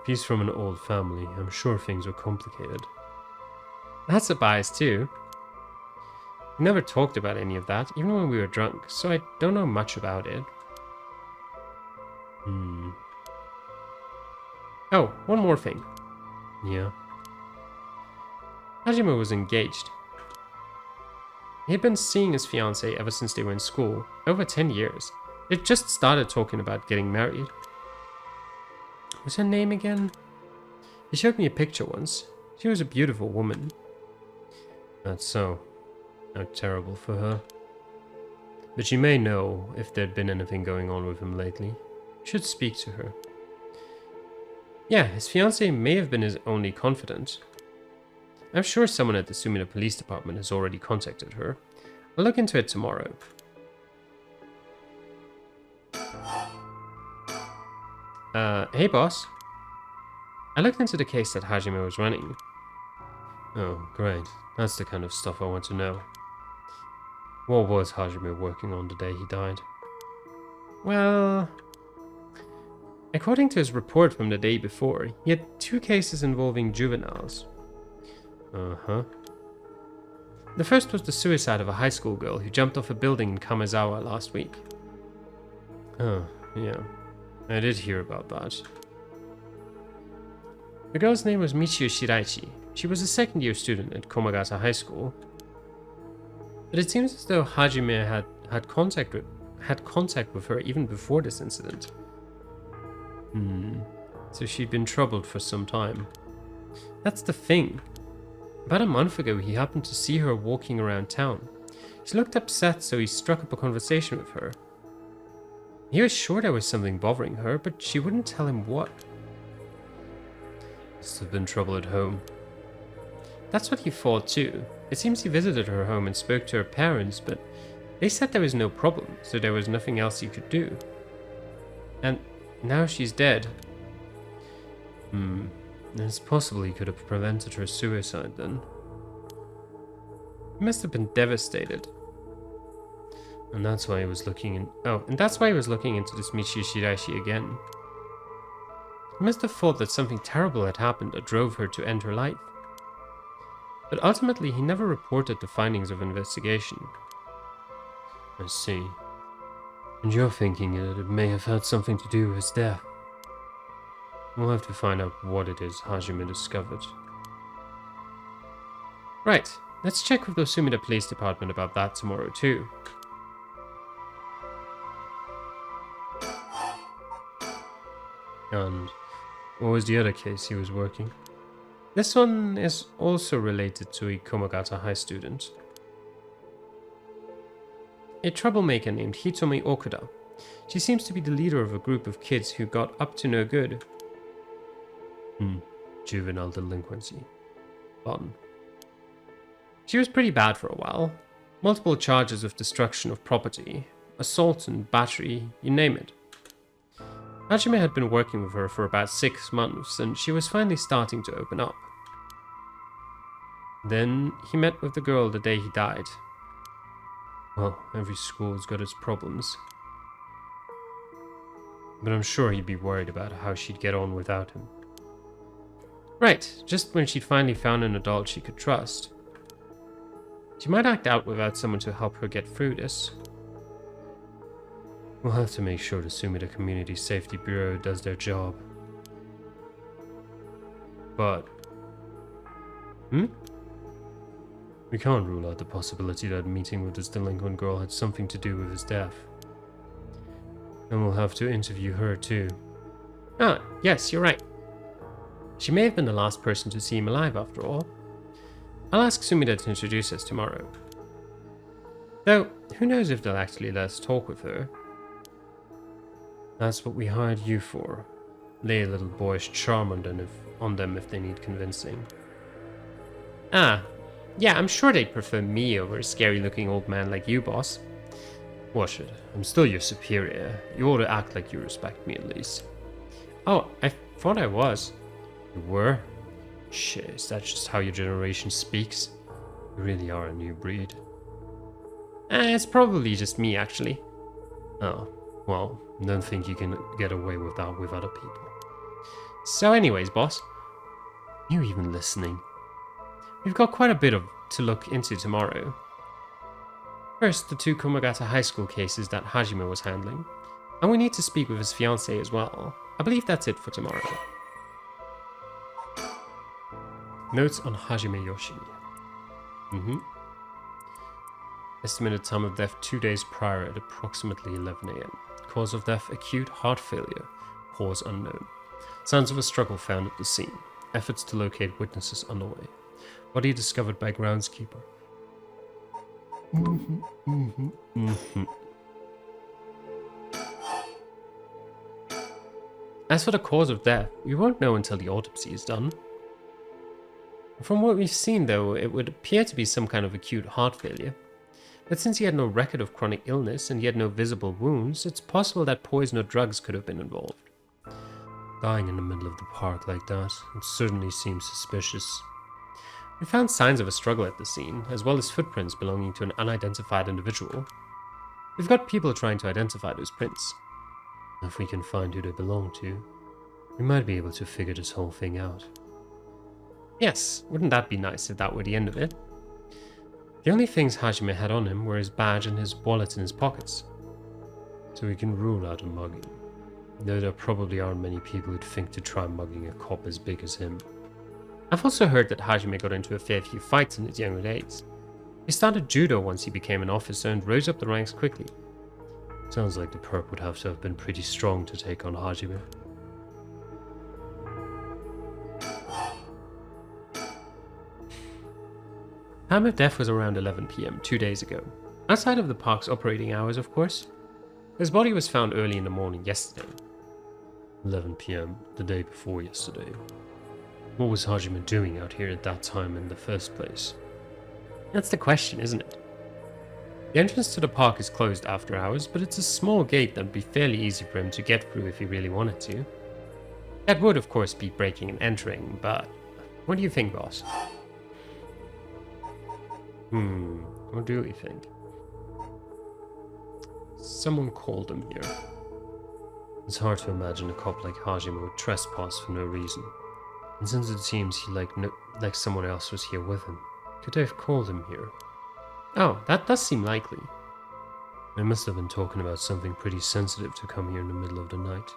If he's from an old family, I'm sure things are complicated. That's a bias too. We never talked about any of that, even when we were drunk, so I don't know much about it. Oh, one more thing. Yeah. Hajime was engaged. He had been seeing his fiancée ever since they were in school, over 10 years. They'd just started talking about getting married. What's her name again? He showed me a picture once. She was a beautiful woman. That's so. How terrible for her. But she may know if there'd been anything going on with him lately. You should speak to her. Yeah, his fiancée may have been his only confidant. I'm sure someone at the Sumida Police Department has already contacted her. I'll look into it tomorrow. Hey boss. I looked into the case that Hajime was running. Oh, great. That's the kind of stuff I want to know. What was Hajime working on the day he died? Well, according to his report from the day before, he had 2 cases involving juveniles. Uh-huh. The first was the suicide of a high school girl who jumped off a building in Kamezawa last week. Oh, yeah. I did hear about that. The girl's name was Michiyo Shiraichi. She was a second-year student at Komagata High School. But it seems as though Hajime had contact with her even before this incident. So she'd been troubled for some time. That's the thing. About a month ago, he happened to see her walking around town. She looked upset, so he struck up a conversation with her. He was sure there was something bothering her, but she wouldn't tell him what. Must have been trouble at home. That's what he thought too. It seems he visited her home and spoke to her parents, but they said there was no problem, so there was nothing else he could do. And now she's dead. It's possible he could have prevented her suicide then. He must have been devastated. And that's why he was looking into this Michiyo Shiraishi again. He must have thought that something terrible had happened that drove her to end her life. But ultimately, he never reported the findings of investigation. I see. And you're thinking that it may have had something to do with his death. We'll have to find out what it is Hajime discovered. Right, let's check with the Sumida Police Department about that tomorrow too. And what was the other case he was working? This one is also related to a Komagata High student. A troublemaker named Hitomi Okuda. She seems to be the leader of a group of kids who got up to no good. Juvenile delinquency. Fun. She was pretty bad for a while. Multiple charges of destruction of property, assault and battery, you name it. Hajime had been working with her for about 6 months, and she was finally starting to open up. Then he met with the girl the day he died. Well, every school's got its problems. But I'm sure he'd be worried about how she'd get on without him. Right, just when she'd finally found an adult she could trust. She might act out without someone to help her get through this. We'll have to make sure the Sumida Community Safety Bureau does their job. But... We can't rule out the possibility that meeting with this delinquent girl had something to do with his death. And we'll have to interview her too. Ah, yes, you're right. She may have been the last person to see him alive after all. I'll ask Sumida to introduce us tomorrow. Though, who knows if they'll actually let us talk with her. That's what we hired you for. Lay a little boyish charm on them if they need convincing. Ah, yeah, I'm sure they'd prefer me over a scary-looking old man like you, boss. Watch it. I'm still your superior. You ought to act like you respect me at least. Oh, I thought I was. You were? Shit, is that just how your generation speaks? You really are a new breed. It's probably just me, actually. Oh, well, don't think you can get away with that with other people. So anyways, boss. You even listening? We've got quite a bit to look into tomorrow. First, the 2 Komagata High School cases that Hajime was handling. And we need to speak with his fiancée as well. I believe that's it for tomorrow. Notes on Hajime Yoshimi. Estimated time of death 2 days prior at approximately 11 a.m. Cause of death acute heart failure. Cause unknown. Signs of a struggle found at the scene. Efforts to locate witnesses underway. Body discovered by groundskeeper. As for the cause of death, we won't know until the autopsy is done. From what we've seen though, it would appear to be some kind of acute heart failure. But since he had no record of chronic illness and he had no visible wounds, it's possible that poison or drugs could have been involved. Dying in the middle of the park like that, it certainly seems suspicious. We found signs of a struggle at the scene, as well as footprints belonging to an unidentified individual. We've got people trying to identify those prints. If we can find who they belong to, we might be able to figure this whole thing out. Yes, wouldn't that be nice if that were the end of it? The only things Hajime had on him were his badge and his wallet in his pockets. So we can rule out a mugging. Though there probably aren't many people who'd think to try mugging a cop as big as him. I've also heard that Hajime got into a fair few fights in his younger days. He started judo once he became an officer and rose up the ranks quickly. Sounds like the perp would have to have been pretty strong to take on Hajime. Time of death was around 11 p.m. 2 days ago. Outside of the park's operating hours, of course. His body was found early in the morning yesterday. 11 p.m., the day before yesterday. What was Hajime doing out here at that time in the first place? That's the question, isn't it? The entrance to the park is closed after hours, but it's a small gate that would be fairly easy for him to get through if he really wanted to. That would, of course, be breaking and entering, but what do you think, boss? What do we think? Someone called him here. It's hard to imagine a cop like Hajime would trespass for no reason. And since it seems he like someone else was here with him, could they have called him here? Oh, that does seem likely. They must have been talking about something pretty sensitive to come here in the middle of the night.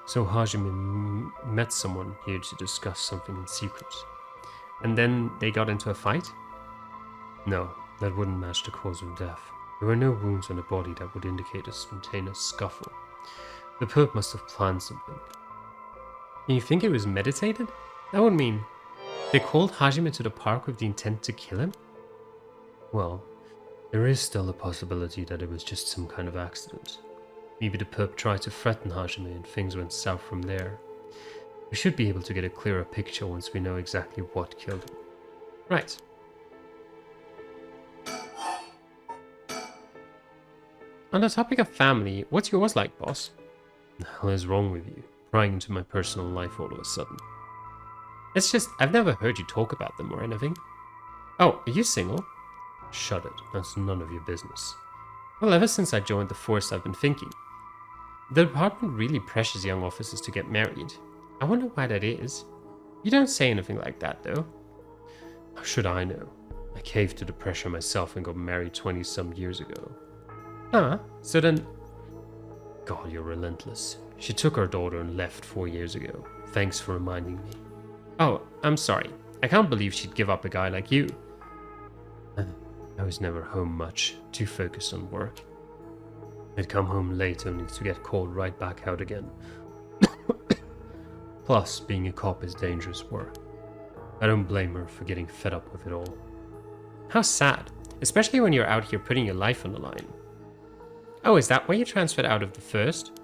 So Hajime met someone here to discuss something in secret. And then they got into a fight? No, that wouldn't match the cause of death. There were no wounds on the body that would indicate a spontaneous scuffle. The perp must have planned something. And you think it was meditated? That would mean they called Hajime to the park with the intent to kill him? Well, there is still a possibility that it was just some kind of accident. Maybe the perp tried to threaten Hajime and things went south from there. We should be able to get a clearer picture once we know exactly what killed him. Right. On the topic of family, what's yours like, boss? The hell is wrong with you? Prying into my personal life all of a sudden. It's just, I've never heard you talk about them or anything. Oh, are you single? Shut it, that's none of your business. Well, ever since I joined the force, I've been thinking. The department really pressures young officers to get married. I wonder why that is. You don't say anything like that, though. How should I know? I caved to the pressure myself and got married 20-some years ago. So then... God, you're relentless. She took her daughter and left 4 years ago. Thanks for reminding me. Oh, I'm sorry. I can't believe she'd give up a guy like you. I was never home much, too focused on work. I'd come home late only to get called right back out again. Plus, being a cop is dangerous work. I don't blame her for getting fed up with it all. How sad, especially when you're out here putting your life on the line. Oh, is that why you transferred out of the first?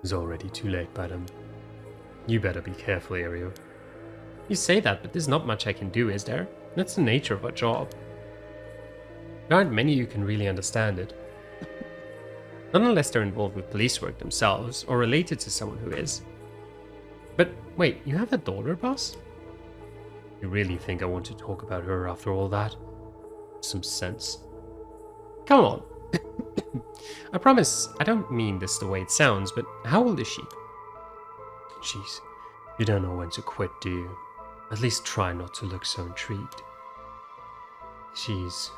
It's already too late by then. You better be careful, Ario. You say that, but there's not much I can do, is there? That's the nature of our job. There aren't many who can really understand it. Not unless they're involved with police work themselves, or related to someone who is. But wait, you have a daughter, boss? You really think I want to talk about her after all that? Some sense. Come on. I promise, I don't mean this the way it sounds, but how old is she? Jeez, you don't know when to quit, do you? At least try not to look so intrigued. She's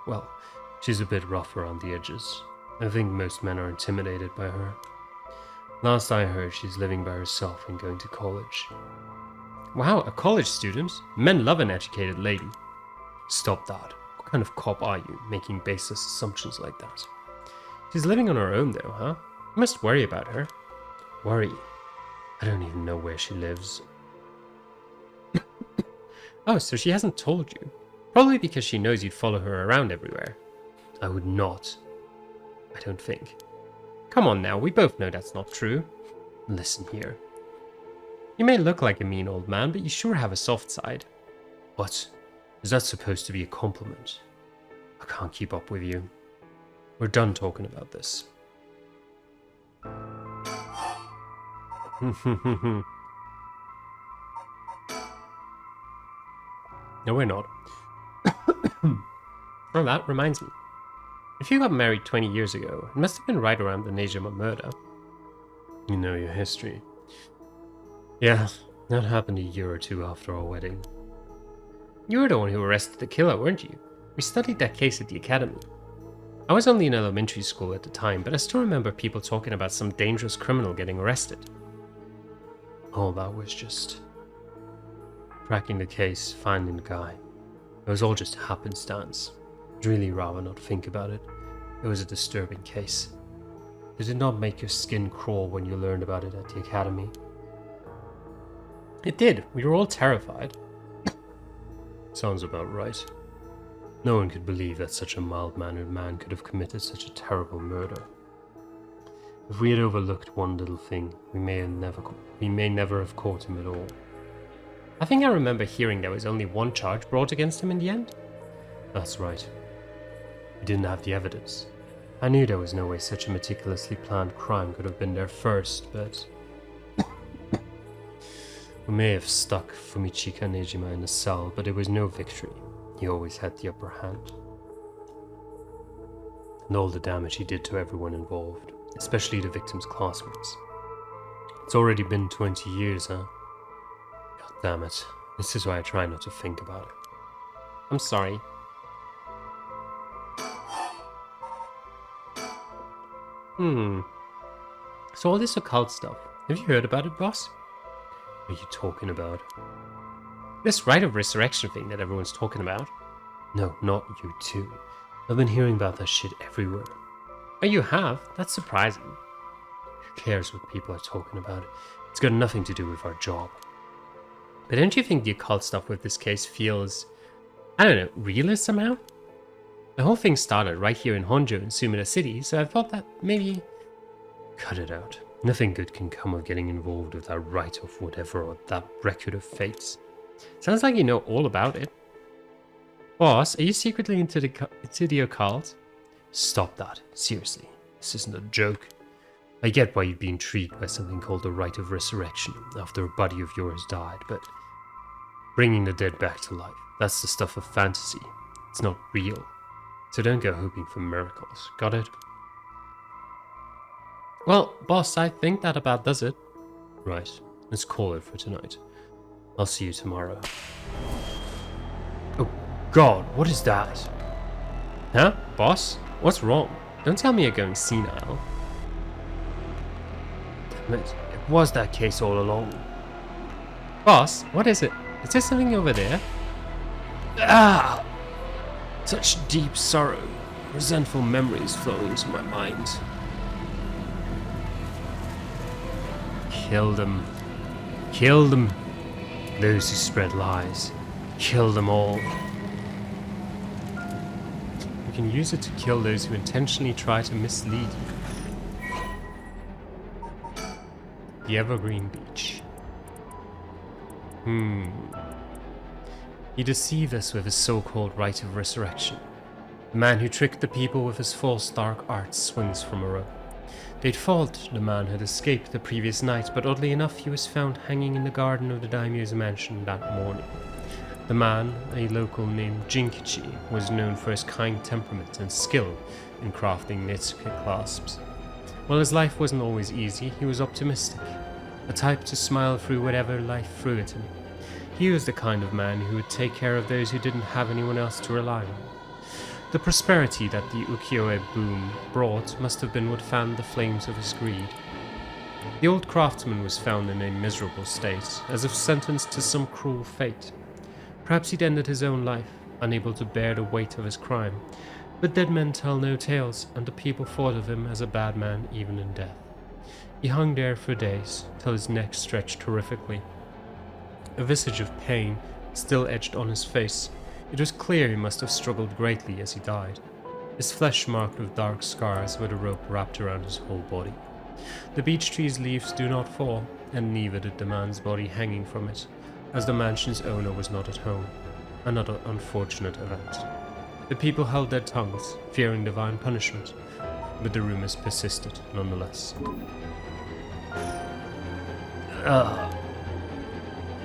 a bit rough around the edges. I think most men are intimidated by her. Last I heard, she's living by herself and going to college. Wow, a college student? Men love an educated lady. Stop that. What kind of cop are you, making baseless assumptions like that? She's living on her own though, huh? You must worry about her. Worry? I don't even know where she lives. Oh, so she hasn't told you. Probably because she knows you'd follow her around everywhere. I would not. I don't think. Come on now, we both know that's not true. Listen here. You may look like a mean old man, but you sure have a soft side. What? Is that supposed to be a compliment? I can't keep up with you. We're done talking about this. No, we're not. Well, that reminds me. If you got married 20 years ago, it must have been right around the Nejima murder. You know your history. Yeah, that happened a year or two after our wedding. You were the one who arrested the killer, weren't you? We studied that case at the academy. I was only in elementary school at the time, but I still remember people talking about some dangerous criminal getting arrested. All that was just cracking the case, finding the guy. It was all just happenstance. I'd really rather not think about it. It was a disturbing case. Did it not make your skin crawl when you learned about it at the academy? It did. We were all terrified. Sounds about right. No one could believe that such a mild-mannered man could have committed such a terrible murder. If we had overlooked one little thing, we may never have caught him at all. I think I remember hearing there was only one charge brought against him in the end. That's right. We didn't have the evidence. I knew there was no way such a meticulously planned crime could have been there first, but we may have stuck Fumichika Nejima in a cell, but it was no victory. He always had the upper hand. And all the damage he did to everyone involved, especially the victim's classmates. It's already been 20 years, huh? God damn it. This is why I try not to think about it. I'm sorry. So all this occult stuff, have you heard about it, boss? What are you talking about? This rite of resurrection thing that everyone's talking about. No, not you too. I've been hearing about that shit everywhere. Oh, you have? That's surprising. Who cares what people are talking about? It's got nothing to do with our job. But don't you think the occult stuff with this case feels, I don't know, realist somehow? The whole thing started right here in Honjo in Sumida City, so I thought that maybe... Cut it out. Nothing good can come of getting involved with that rite of whatever or that record of fates. Sounds like you know all about it. Boss, are you secretly into the occult? Stop that. Seriously. This isn't a joke. I get why you'd be intrigued by something called the rite of resurrection after a buddy of yours died, but bringing the dead back to life, that's the stuff of fantasy. It's not real. So don't go hoping for miracles. Got it? Well, boss, I think that about does it. Right. Let's call it for tonight. I'll see you tomorrow. Oh, God, what is that? Huh? Boss? What's wrong? Don't tell me you're going senile. Damn it. It was that case all along. Boss, what is it? Is there something over there? Ah! Such deep sorrow, resentful memories flowing into my mind. Kill them. Kill them. Those who spread lies. Kill them all. You can use it to kill those who intentionally try to mislead you. The Evergreen Beach. He deceived us with his so-called rite of resurrection. The man who tricked the people with his false dark arts swings from a rope. They'd thought the man had escaped the previous night, but oddly enough he was found hanging in the garden of the daimyo's mansion that morning. The man, a local named Jinkichi, was known for his kind temperament and skill in crafting Netsuke clasps. While his life wasn't always easy, he was optimistic, a type to smile through whatever life threw at him. He was the kind of man who would take care of those who didn't have anyone else to rely on. The prosperity that the ukiyo-e boom brought must have been what fanned the flames of his greed. The old craftsman was found in a miserable state, as if sentenced to some cruel fate. Perhaps he'd ended his own life, unable to bear the weight of his crime, but dead men tell no tales, and the people thought of him as a bad man even in death. He hung there for days, till his neck stretched horrifically. A visage of pain still etched on his face. It was clear he must have struggled greatly as he died, his flesh marked with dark scars where the rope wrapped around his whole body. The beech tree's leaves do not fall, and neither did the man's body hanging from it, as the mansion's owner was not at home. Another unfortunate event. The people held their tongues, fearing divine punishment, but the rumors persisted nonetheless.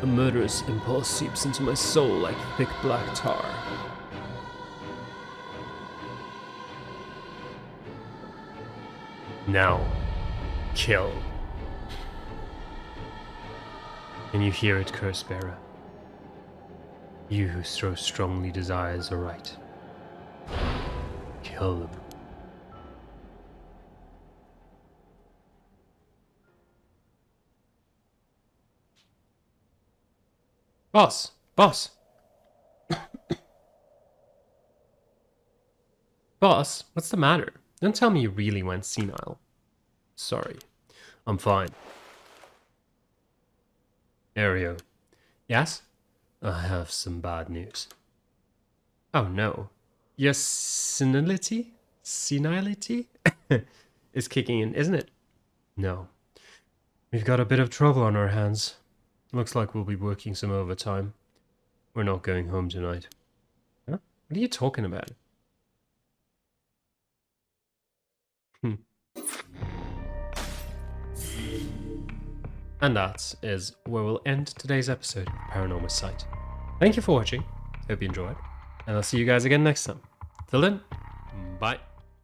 A murderous impulse seeps into my soul like thick black tar. Now, kill. Can you hear it, Curse-bearer? You who so strongly desires a right. Kill them. Boss! Boss! Boss, what's the matter? Don't tell me you really went senile. Sorry. I'm fine. Ario. Yes? I have some bad news. Oh no. Your senility? Senility? is kicking in, isn't it? No. We've got a bit of trouble on our hands. Looks like we'll be working some overtime. We're not going home tonight. Huh? What are you talking about? And that is where we'll end today's episode of Paranormasight. Thank you for watching. Hope you enjoyed. And I'll see you guys again next time. Till then, bye.